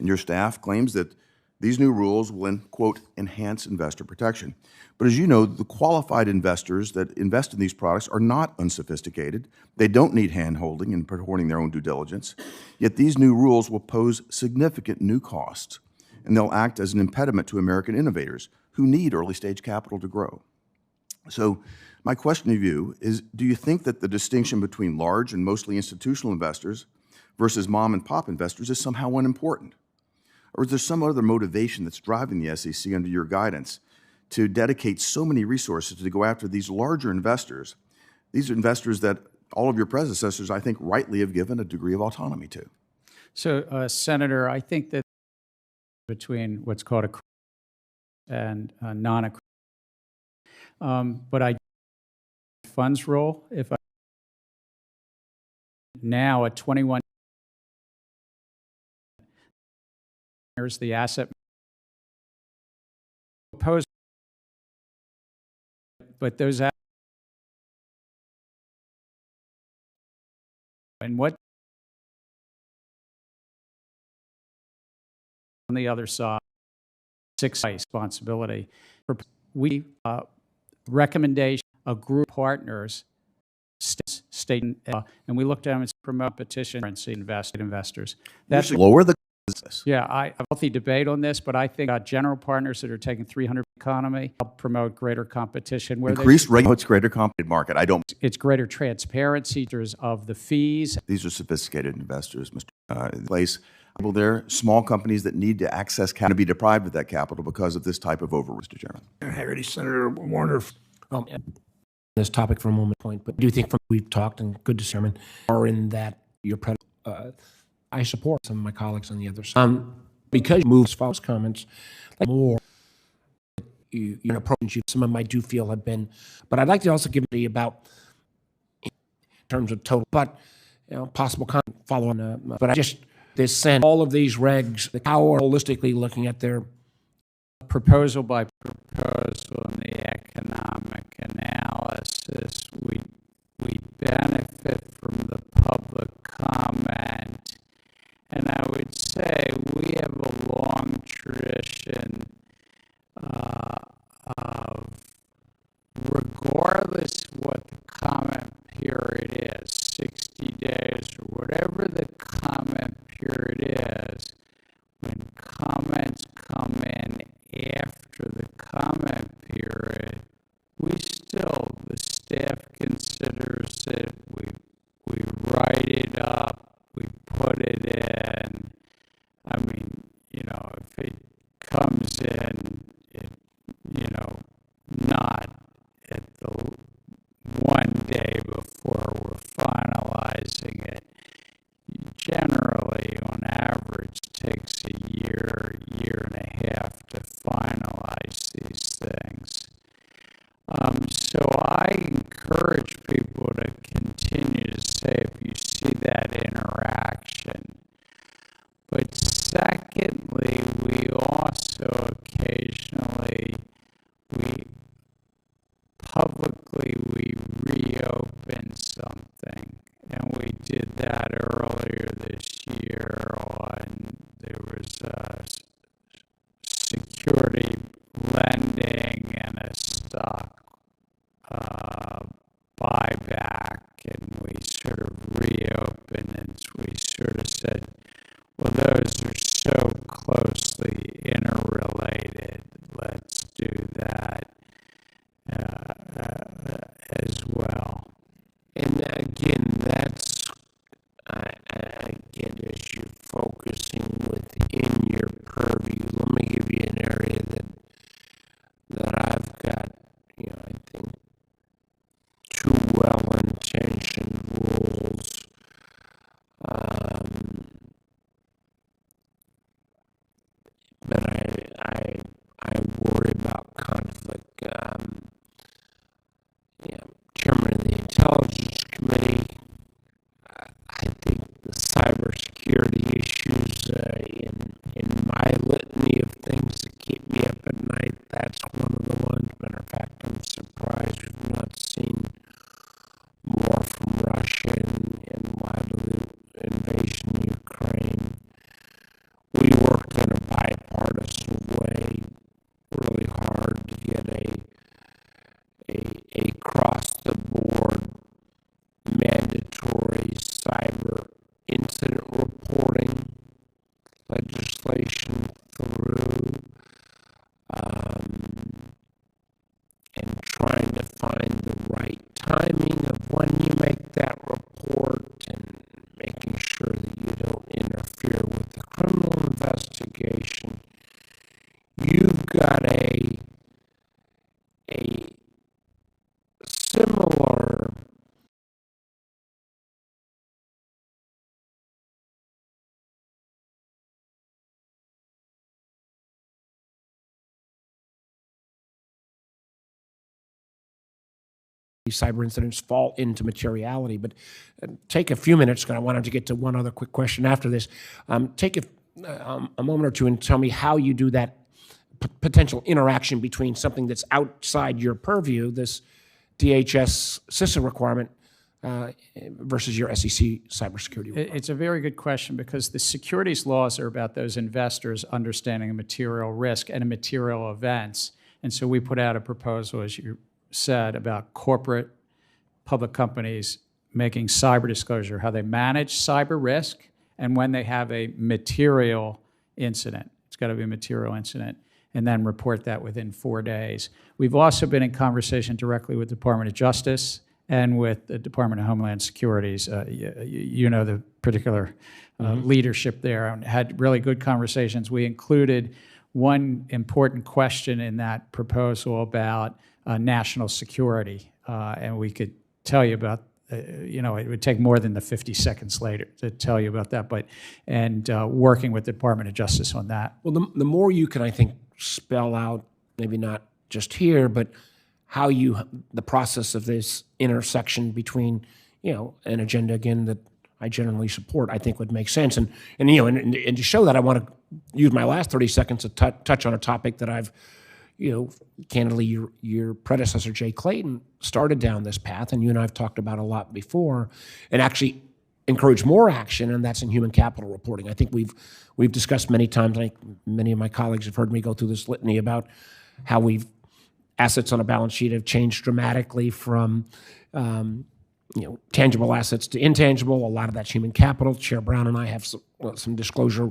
And your staff claims that These new rules will, quote, enhance investor protection. But as you know, the qualified investors that invest in these products are not unsophisticated. They don't need hand-holding in performing their own due diligence. Yet these new rules will pose significant new costs, and they'll act as an impediment to American innovators who need early-stage capital to grow. So my question of you is, do you think that the distinction between large and mostly institutional investors versus mom-and-pop investors is somehow unimportant? Or is there some other motivation that's driving the SEC under your guidance to dedicate so many resources to go after these larger investors, these investors that all of your predecessors, I think, rightly have given a degree of autonomy to? So, Senator, I think that between what's called a and non-accrual, but I funds rule, if I now at 21 years, the asset proposed, but those and what on the other side, 6 responsibility. We recommendation a group of partners, state, and we looked at them as promote petition and investors. That's lower the. Yeah, I have a healthy debate on this, but I think general partners that are taking 300 economy help promote greater competition. Where Increased it's greater competitive market. I don't. It's greater transparency of the fees. These are sophisticated investors, Mr. Place. People there, small companies that need to access capital, to be deprived of that capital because of this type of overreach, Mr. Chairman. Haggerty, Senator Warner. This topic for a moment point, but I do think from we've talked and good discernment are in that your I support some of my colleagues on the other side because you moves false comments like more approach some of them I do feel have been, but I'd like to also give you about in terms of total, but possible follow on. But I just this send all of these regs, how are holistically looking at their proposal by proposal in the economic analysis, we benefit from the public comment. And I would say we have a long tradition of, regardless what the comment period is, 60 days or whatever the comment period is, when comments come in after the comment period, the staff considers it, we write it up, we put it in. I mean, if it comes in, not at the one day before we're finalizing it, generally, on average, takes a year and a half to finalize these things. So I encourage people to continue to say if you see that interaction. But secondly, we also occasionally, publicly reopen something. And we did that earlier this year there was security lending and a stock buyback, and we sort of reopened and we sort of said, well, those are so closely interrelated, let's do that as well. And again, that's, again, as you're focusing within your purview, let me give you an area that I've got, got a similar cyber incidents fall into materiality. But take a few minutes, because I wanted to get to one other quick question after this. Take a moment or two and tell me how you do that potential interaction between something that's outside your purview, this DHS CISA requirement, versus your SEC cybersecurity requirement. It's a very good question, because the securities laws are about those investors understanding a material risk and a material events. And so we put out a proposal, as you said, about corporate public companies making cyber disclosure, how they manage cyber risk, and when they have a material incident. It's got to be a material incident, and then report that within 4 days. We've also been in conversation directly with the Department of Justice and with the Department of Homeland Security's, you know, the particular leadership there, and had really good conversations. We included one important question in that proposal about national security, and we could tell you about, you know, it would take more than the 50 seconds later to tell you about that, but, and working with the Department of Justice on that. Well, the more you can, I think, spell out, maybe not just here, but how the process of this intersection between, you know, an agenda, again, that I generally support, I think would make sense. And you know, and to show that, I want to use my last 30 seconds to touch on a topic that I've, you know, candidly, your predecessor, Jay Clayton, started down this path, and you and I have talked about a lot before, and actually encourage more action, and that's in human capital reporting. I think we've discussed many times, I think many of my colleagues have heard me go through this litany about how assets on a balance sheet have changed dramatically from you know, tangible assets to intangible. A lot of that's human capital. Chair Brown and I have some disclosure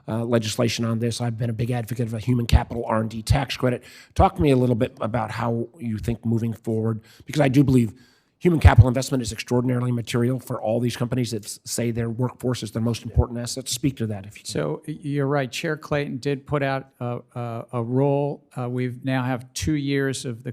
legislation on this. I've been a big advocate of a human capital R&D tax credit. Talk to me a little bit about how you think moving forward, because I do believe human capital investment is extraordinarily material for all these companies that say their workforce is their most important asset. Speak to that, if you can. So you're right. Chair Clayton did put out a rule. We've now have 2 years of the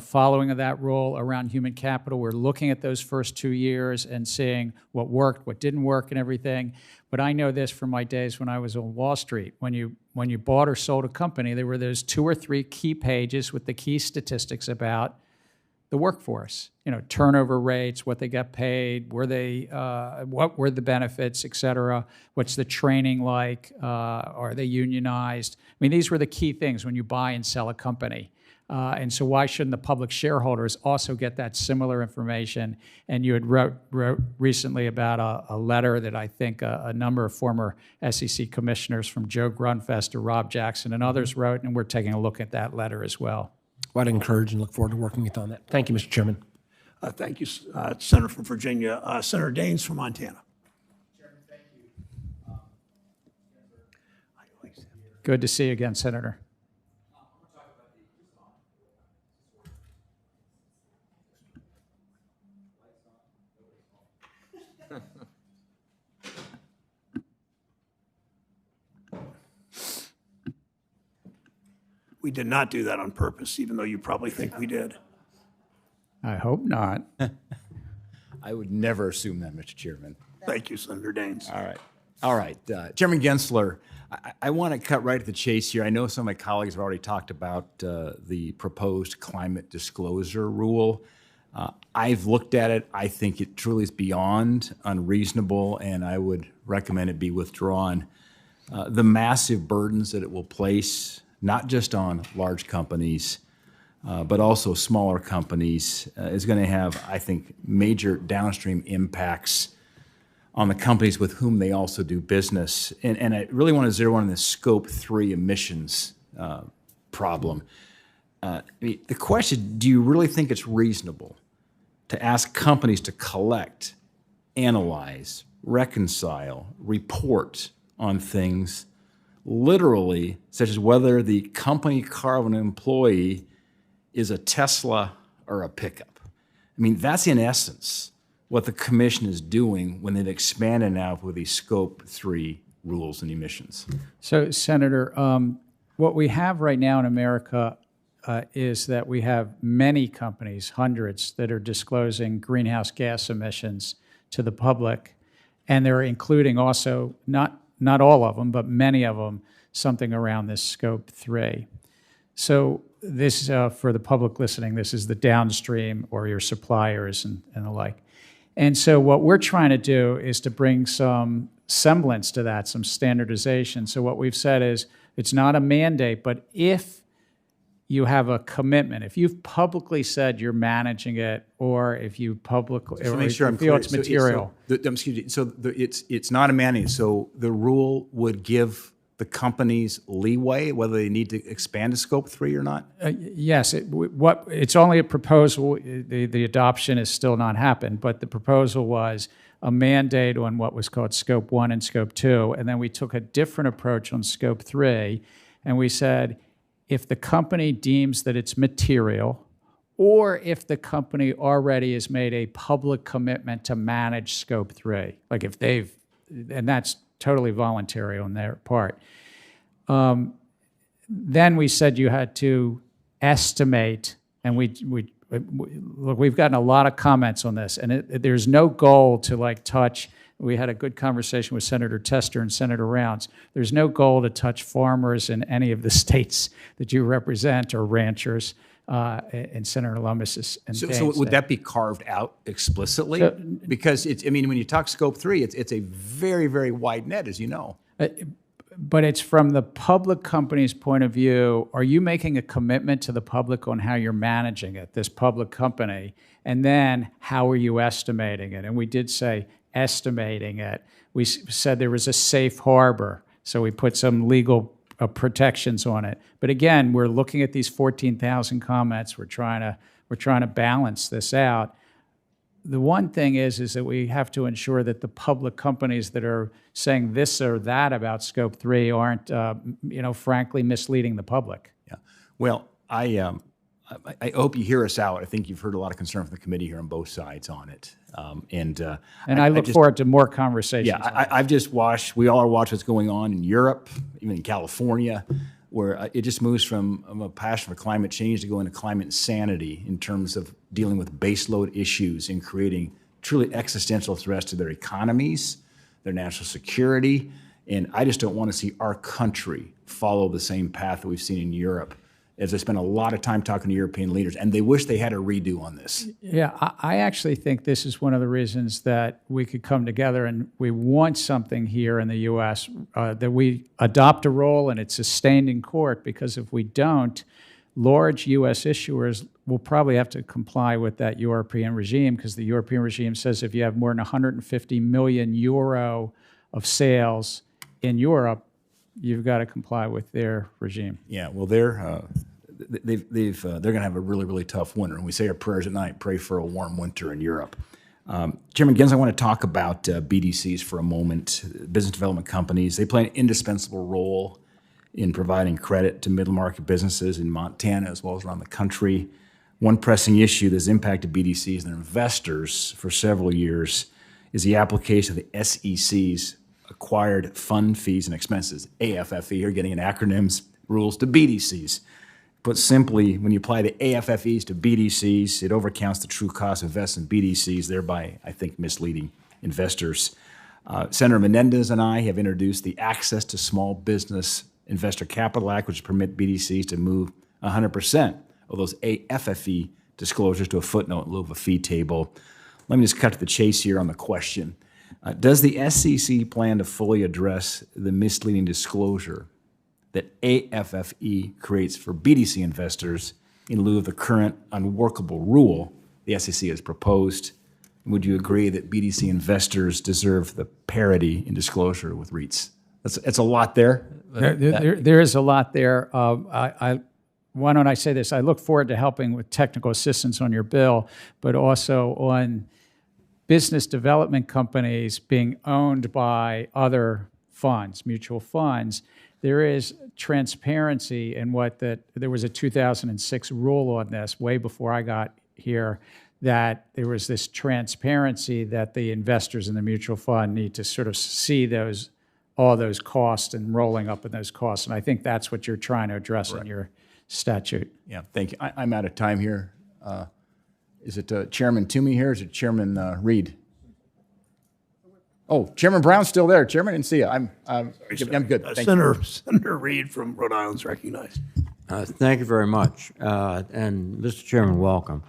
following of that rule around human capital. We're looking at those first 2 years and seeing what worked, what didn't work, and everything. But I know this from my days when I was on Wall Street. When you bought or sold a company, there were those 2 or 3 key pages with the key statistics about the workforce, you know, turnover rates, what they got paid, what were the benefits, et cetera, what's the training like, are they unionized? I mean, these were the key things when you buy and sell a company. And so why shouldn't the public shareholders also get that similar information? And you had wrote recently about a letter that I think a number of former SEC commissioners, from Joe Grunfest to Rob Jackson and others, wrote, and we're taking a look at that letter as well. Well, I'd encourage and look forward to working with you on that. Thank you, Mr. Chairman. Thank you, Senator from Virginia. Senator Daines from Montana. Chairman, thank you. Good to see you again, Senator. We did not do that on purpose, even though you probably think we did. I hope not. I would never assume that, Mr. Chairman. Thank you, Senator Daines. All right. Chairman Gensler, I want to cut right to the chase here. I know some of my colleagues have already talked about the proposed climate disclosure rule. I've looked at it. I think it truly is beyond unreasonable, and I would recommend it be withdrawn. The massive burdens that it will place, not just on large companies, but also smaller companies, is going to have, I think, major downstream impacts on the companies with whom they also do business. And I really want to zero in on the Scope 3 emissions problem. The question, do you really think it's reasonable to ask companies to collect, analyze, reconcile, report on things literally, such as whether the company car of an employee is a Tesla or a pickup? I mean, that's in essence what the commission is doing when they've expanded now with these Scope 3 rules and emissions. So, Senator, what we have right now in America is that we have many companies, hundreds, that are disclosing greenhouse gas emissions to the public, and they're including also, not all of them, but many of them, something around this Scope 3. So this, for the public listening, this is the downstream or your suppliers and the like. And so what we're trying to do is to bring some semblance to that, some standardization. So what we've said is it's not a mandate, but if you have a commitment, if you've publicly said you're managing it, or if you publicly So or make sure you I'm feel clear. it's material. It's not a mandate. So the rule would give the companies leeway whether they need to expand to Scope 3 or not? Yes, it's only a proposal. The adoption has still not happened, but the proposal was a mandate on what was called Scope 1 and Scope 2, and then we took a different approach on Scope 3, and we said if the company deems that it's material, or if the company already has made a public commitment to manage Scope 3, like if they've, and that's totally voluntary on their part. Then we said you had to estimate, and look, we've gotten a lot of comments on this, and there's no goal to like touch. We had a good conversation with Senator Tester and Senator Rounds. There's no goal to touch farmers in any of the states that you represent or ranchers. And Senator Lummis and So would that be carved out explicitly? Because when you talk Scope 3, it's a very, very wide net, as you know. But it's from the public company's point of view. Are you making a commitment to the public on how you're managing it, this public company? And then how are you estimating it? And we did say estimating it. We said there was a safe harbor. So we put some legal protections on it. But again, we're looking at these 14,000 comments. We're trying to balance this out. The one thing is that we have to ensure that the public companies that are saying this or that about Scope 3 aren't, frankly, misleading the public. Yeah. Well, I hope you hear us out. I think you've heard a lot of concern from the committee here on both sides on it. And I look forward to more conversations. Yeah, I've just watched, we all are watching what's going on in Europe, even in California, where it just moves from a passion for climate change to go into climate insanity in terms of dealing with baseload issues and creating truly existential threats to their economies, their national security. And I just don't want to see our country follow the same path that we've seen in Europe, as I spent a lot of time talking to European leaders, and they wish they had a redo on this. Yeah, I actually think this is one of the reasons that we could come together, and we want something here in the U.S. That we adopt a role and it's sustained in court, because if we don't, large U.S. issuers will probably have to comply with that European regime, because the European regime says if you have more than 150 million euro of sales in Europe, you've got to comply with their regime. Yeah, well, they're going to have a really, really tough winter. And we say our prayers at night, pray for a warm winter in Europe. Chairman Gensler, I want to talk about BDCs for a moment, business development companies. They play an indispensable role in providing credit to middle market businesses in Montana as well as around the country. One pressing issue that's impacted BDCs and their investors for several years is the application of the SEC's acquired fund fees and expenses, AFFE, you're getting in acronyms, rules to BDCs. Put simply, when you apply the AFFEs to BDCs, it overcounts the true cost of investing in BDCs, thereby, I think, misleading investors. Senator Menendez and I have introduced the Access to Small Business Investor Capital Act, which permit BDCs to move 100% of those AFFE disclosures to a footnote in lieu of a fee table. Let me just cut to the chase here on the question. Does the SEC plan to fully address the misleading disclosure that AFFE creates for BDC investors in lieu of the current unworkable rule the SEC has proposed? Would you agree that BDC investors deserve the parity in disclosure with REITs? It's a lot there. There is a lot there. Why don't I say this? I look forward to helping with technical assistance on your bill, but also on business development companies being owned by other funds, mutual funds. There is transparency in there was a 2006 rule on this way before I got here, that there was this transparency that the investors in the mutual fund need to sort of see those all those costs and rolling up in those costs. And I think that's what you're trying to address in your statute. Yeah, thank you. I'm out of time here. Is it Chairman Toomey here? Is it Chairman Reed? Oh, Chairman Brown's still there. Chairman, I didn't see you. I'm good. Thank you. Senator Reed from Rhode Island's recognized. Thank you very much. And Mr. Chairman, welcome.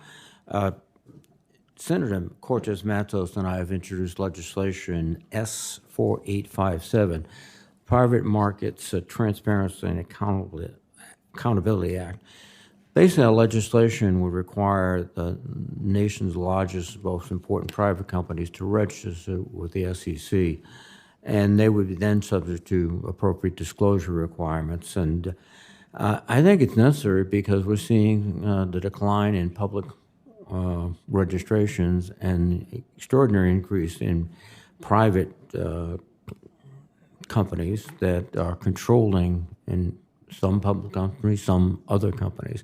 Senator Cortez Matos and I have introduced legislation S4857, Private Markets Transparency and Accountability Act. Basically, our legislation would require the nation's largest, most important private companies to register with the SEC, and they would be then subject to appropriate disclosure requirements. And I think it's necessary because we're seeing the decline in public registrations and extraordinary increase in private companies that are controlling in some public companies, some other companies.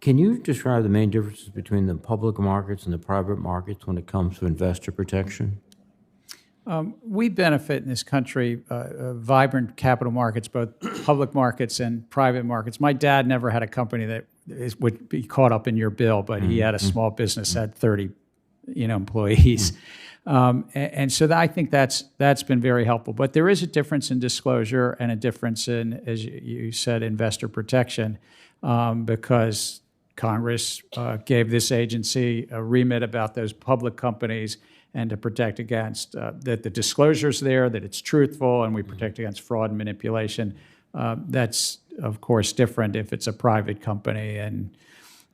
Can you describe the main differences between the public markets and the private markets when it comes to investor protection? We benefit in this country, vibrant capital markets, both public markets and private markets. My dad never had a company that would be caught up in your bill, but he had a small business, had 30 employees. And so I think that's been very helpful. But there is a difference in disclosure and a difference in, as you said, investor protection, because Congress gave this agency a remit about those public companies and to protect against that the disclosure's there, that it's truthful, and we protect against fraud and manipulation. That's, of course, different if it's a private company. And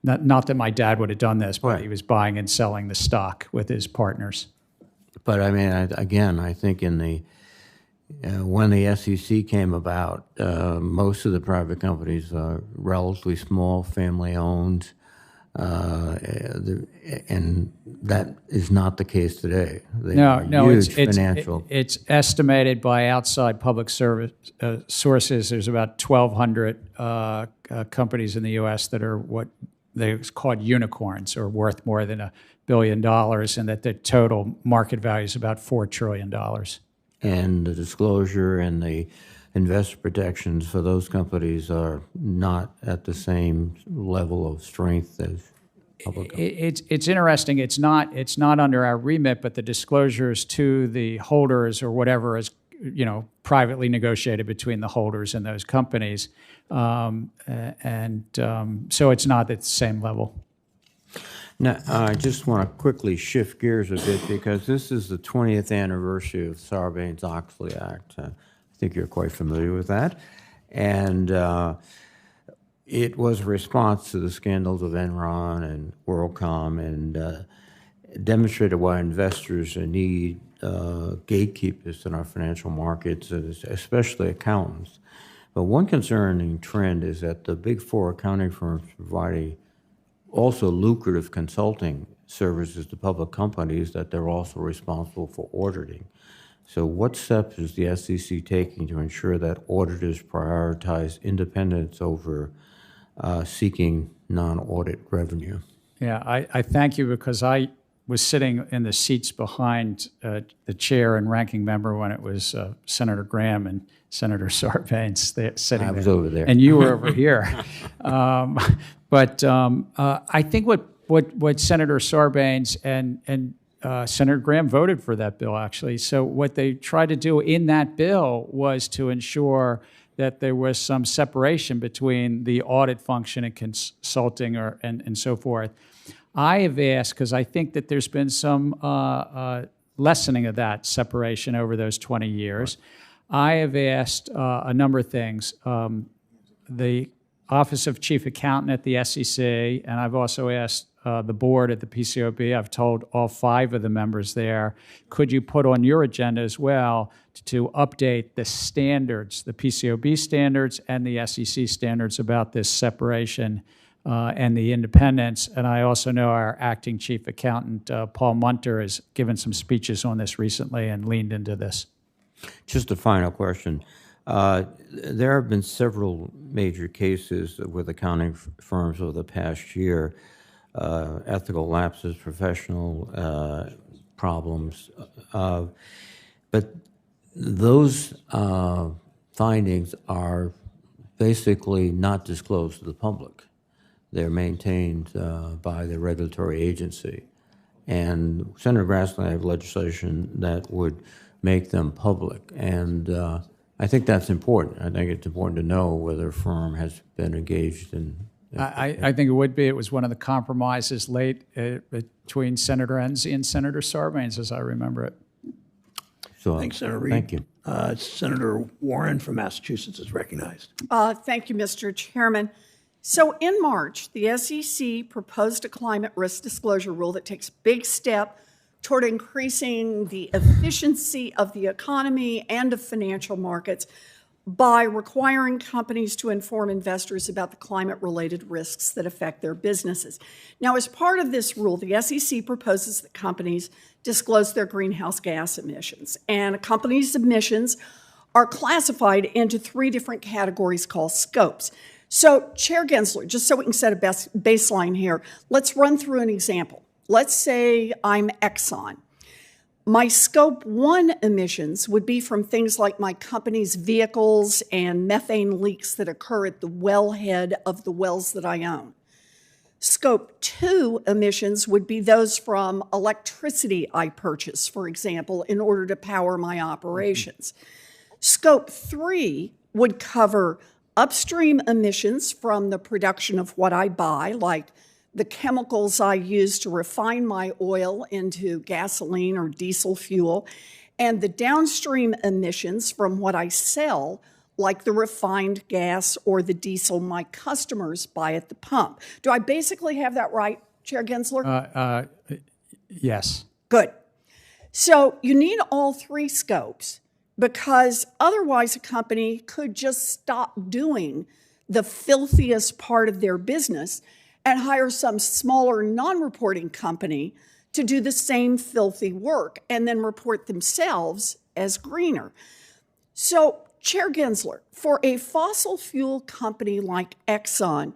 not that my dad would have done this, but he was buying and selling the stock with his partners. But I mean, I think in the when the SEC came about, most of the private companies are relatively small, family-owned, and that is not the case today. It's estimated by outside public service sources. There's about 1,200 companies in the U.S. that are what they called unicorns, or worth more than $1 billion, and that the total market value is about $4 trillion. And the disclosure and the investor protections for those companies are not at the same level of strength as public companies. It's interesting. It's not under our remit, but the disclosures to the holders or whatever is privately negotiated between the holders and those companies, so it's not at the same level. Now, I just want to quickly shift gears a bit because this is the 20th anniversary of Sarbanes-Oxley Act. I think you're quite familiar with that. And it was a response to the scandals of Enron and WorldCom, and demonstrated why investors need gatekeepers in our financial markets, especially accountants. But one concerning trend is that the big four accounting firms provide also lucrative consulting services to public companies that they're also responsible for auditing. So what steps is the SEC taking to ensure that auditors prioritize independence over seeking non-audit revenue? Yeah, I thank you, because I was sitting in the seats behind the chair and ranking member when it was Senator Graham and Senator Sarbanes sitting there. I was over there. And you were over here. But I think what Senator Sarbanes and Senator Graham voted for that bill, actually. So what they tried to do in that bill was to ensure that there was some separation between the audit function and consulting and so forth. I have asked, because I think that there's been some lessening of that separation over those 20 years. I have asked a number of things. The Office of Chief Accountant at the SEC, and I've also asked the board at the PCOB. I've told all 5 of the members there, could you put on your agenda as well to update the standards, the PCOB standards and the SEC standards about this separation and the independence. And I also know our acting chief accountant, Paul Munter, has given some speeches on this recently and leaned into this. Just a final question. There have been several major cases with accounting firms over the past year, ethical lapses, professional problems. But those findings are basically not disclosed to the public. They're maintained by the regulatory agency. And Senator Grassley and I have legislation that would make them public. And I think that's important. I think it's important to know whether a firm has been engaged in. I think it would be. It was one of the compromises late between Senator Enzi and Senator Sarbanes, as I remember it. So, Thanks, Senator Reid. thank you. Senator Warren from Massachusetts is recognized. Thank you, Mr. Chairman. So in March, the SEC proposed a climate risk disclosure rule that takes a big step toward increasing the efficiency of the economy and of financial markets by requiring companies to inform investors about the climate-related risks that affect their businesses. Now, as part of this rule, the SEC proposes that companies disclose their greenhouse gas emissions. And a company's emissions are classified into 3 different categories called scopes. So, Chair Gensler, just so we can set a baseline here, let's run through an example. Let's say I'm Exxon. My Scope 1 emissions would be from things like my company's vehicles and methane leaks that occur at the wellhead of the wells that I own. Scope 2 emissions would be those from electricity I purchase, for example, in order to power my operations. Scope 3 would cover upstream emissions from the production of what I buy, like the chemicals I use to refine my oil into gasoline or diesel fuel, and the downstream emissions from what I sell, like the refined gas or the diesel my customers buy at the pump. Do I basically have that right, Chair Gensler? Yes. Good. So you need all 3 scopes, because otherwise a company could just stop doing the filthiest part of their business and hire some smaller non-reporting company to do the same filthy work and then report themselves as greener. So, Chair Gensler, for a fossil fuel company like Exxon,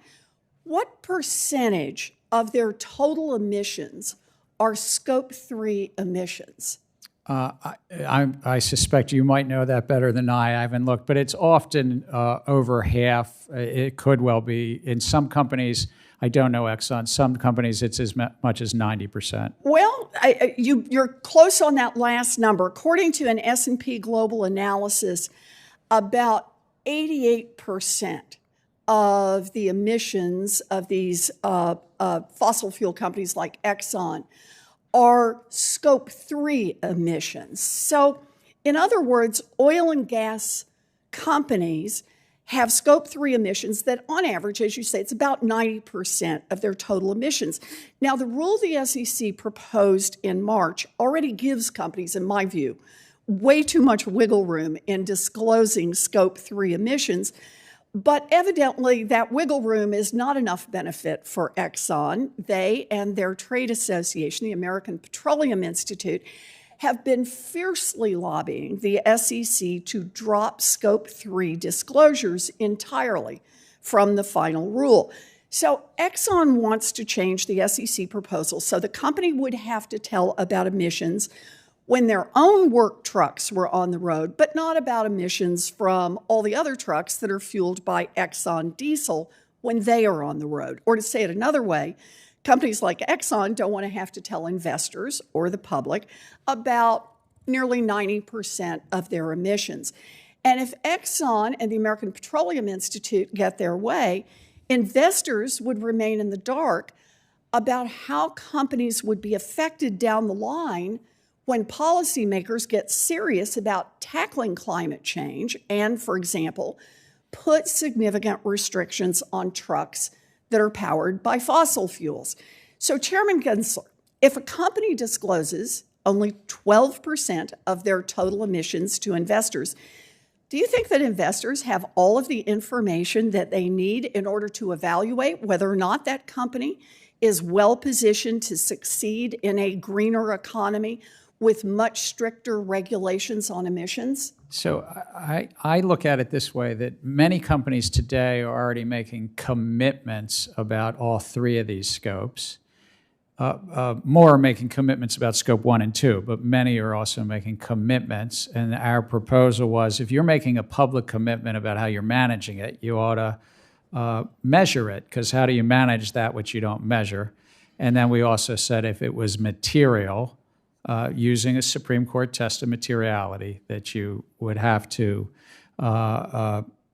what percentage of their total emissions are Scope 3 emissions? I suspect you might know that better than I haven't looked, but it's often over half. It could well be. In some companies, I don't know Exxon, some companies it's as much as 90%. Well, you're close on that last number. According to an S&P Global analysis, about 88% of the emissions of these fossil fuel companies like Exxon are Scope 3 emissions. So, in other words, oil and gas companies have Scope 3 emissions that, on average, as you say, it's about 90% of their total emissions. Now, the rule the SEC proposed in March already gives companies, in my view, way too much wiggle room in disclosing Scope 3 emissions. But evidently, that wiggle room is not enough benefit for Exxon. They and their trade association, the American Petroleum Institute, have been fiercely lobbying the SEC to drop Scope 3 disclosures entirely from the final rule. So Exxon wants to change the SEC proposal so the company would have to tell about emissions when their own work trucks were on the road, but not about emissions from all the other trucks that are fueled by Exxon diesel when they are on the road. Or to say it another way, companies like Exxon don't want to have to tell investors or the public about nearly 90% of their emissions. And if Exxon and the American Petroleum Institute get their way, investors would remain in the dark about how companies would be affected down the line when policymakers get serious about tackling climate change and, for example, put significant restrictions on trucks that are powered by fossil fuels. So, Chairman Gensler, if a company discloses only 12% of their total emissions to investors, do you think that investors have all of the information that they need in order to evaluate whether or not that company is well positioned to succeed in a greener economy with much stricter regulations on emissions? So I look at it this way, that many companies today are already making commitments about all 3 of these scopes. more are making commitments about scope 1 and 2, but many are also making commitments. And our proposal was, if you're making a public commitment about how you're managing it, you ought to measure it, because how do you manage that which you don't measure? And then we also said if it was material, using a Supreme Court test of materiality, that you would have to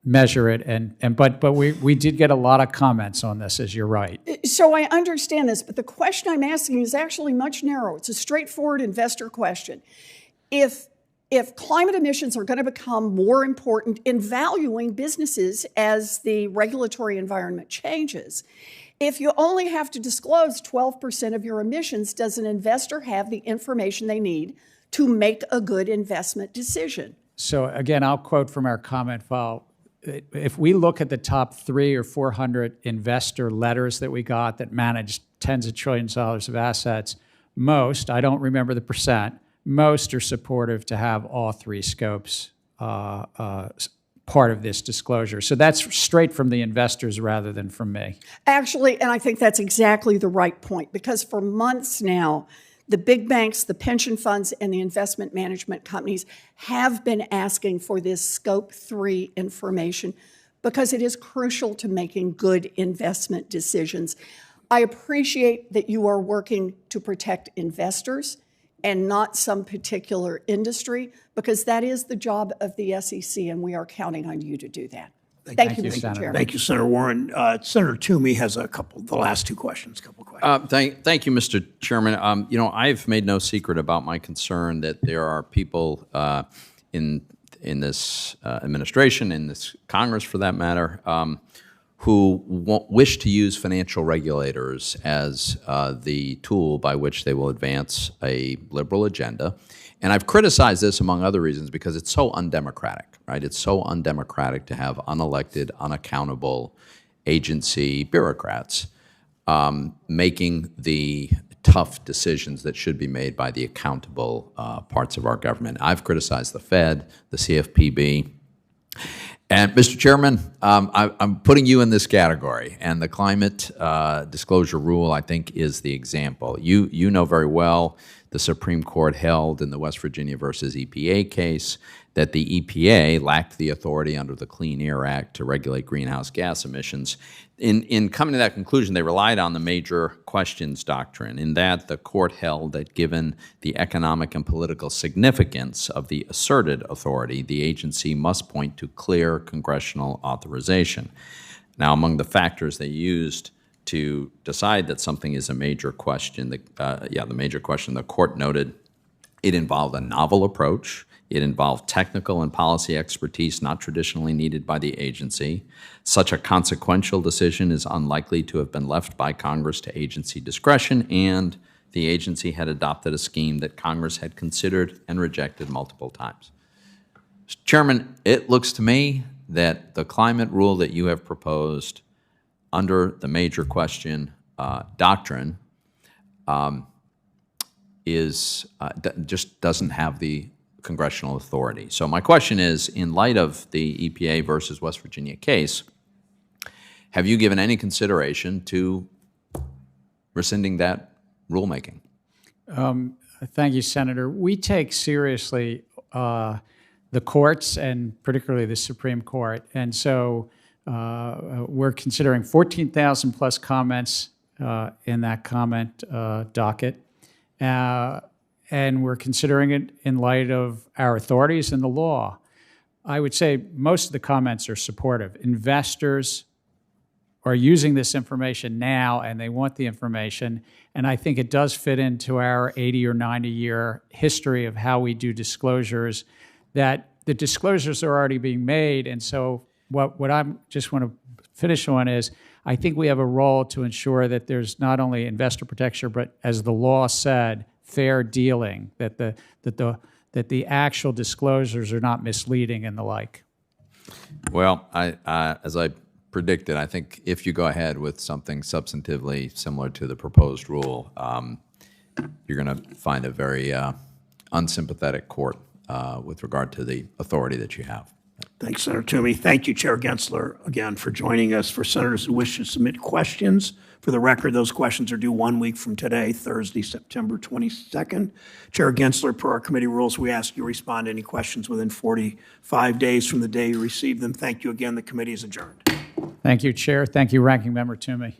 measure it. But we did get a lot of comments on this, as you're right. So I understand this, but the question I'm asking is actually much narrower. It's a straightforward investor question. If climate emissions are going to become more important in valuing businesses as the regulatory environment changes, if you only have to disclose 12% of your emissions, does an investor have the information they need to make a good investment decision? So again, I'll quote from our comment file. If we look at the top 300 or 400 investor letters that we got that managed tens of trillions of dollars of assets, most, I don't remember the percent, most are supportive to have all 3 scopes part of this disclosure. So that's straight from the investors rather than from me. Actually, and I think that's exactly the right point, because for months now, the big banks, the pension funds, and the investment management companies have been asking for this Scope 3 information because it is crucial to making good investment decisions. I appreciate that you are working to protect investors and not some particular industry, because that is the job of the SEC, and we are counting on you to do that. Thank you, Mr. Chairman. Thank you, Senator Warren. Senator Toomey has the last 2 questions, Thank you, Mr. Chairman. I've made no secret about my concern that there are people in this administration, in this Congress for that matter, who wish to use financial regulators as the tool by which they will advance a liberal agenda. And I've criticized this, among other reasons, because it's so undemocratic, right? It's so undemocratic to have unelected, unaccountable agency bureaucrats making the tough decisions that should be made by the accountable parts of our government. I've criticized the Fed, the CFPB. And, Mr. Chairman, I'm putting you in this category, and the climate disclosure rule, I think, is the example. You know very well the Supreme Court held in the West Virginia versus EPA case that the EPA lacked the authority under the Clean Air Act to regulate greenhouse gas emissions. In coming to that conclusion, they relied on the major questions doctrine. In that, the court held that given the economic and political significance of the asserted authority, the agency must point to clear congressional authorization. Now, among the factors they used to decide that something is a major question, the major question, the court noted it involved a novel approach. It involved technical and policy expertise not traditionally needed by the agency. Such a consequential decision is unlikely to have been left by Congress to agency discretion, and the agency had adopted a scheme that Congress had considered and rejected multiple times. Mr. Chairman, it looks to me that the climate rule that you have proposed under the major question doctrine just doesn't have the congressional authority. So my question is, in light of the EPA versus West Virginia case, have you given any consideration to rescinding that rulemaking? Thank you, Senator. We take seriously the courts, and particularly the Supreme Court. And so we're considering 14,000 plus comments in that comment docket. And we're considering it in light of our authorities and the law. I would say most of the comments are supportive. Investors are using this information now, and they want the information. And I think it does fit into our 80 or 90-year history of how we do disclosures, that the disclosures are already being made. And so what I just want to finish on is, I think we have a role to ensure that there's not only investor protection, but as the law said, fair dealing, that the actual disclosures are not misleading and the like. Well, as I predicted, I think if you go ahead with something substantively similar to the proposed rule, you're going to find a very unsympathetic court with regard to the authority that you have. Thanks, Senator Toomey. Thank you, Chair Gensler, again, for joining us. For senators who wish to submit questions, for the record, those questions are due 1 week from today, Thursday, September 22nd. Chair Gensler, per our committee rules, we ask you to respond to any questions within 45 days from the day you receive them. Thank you again. The committee is adjourned. Thank you, Chair. Thank you, Ranking Member Toomey.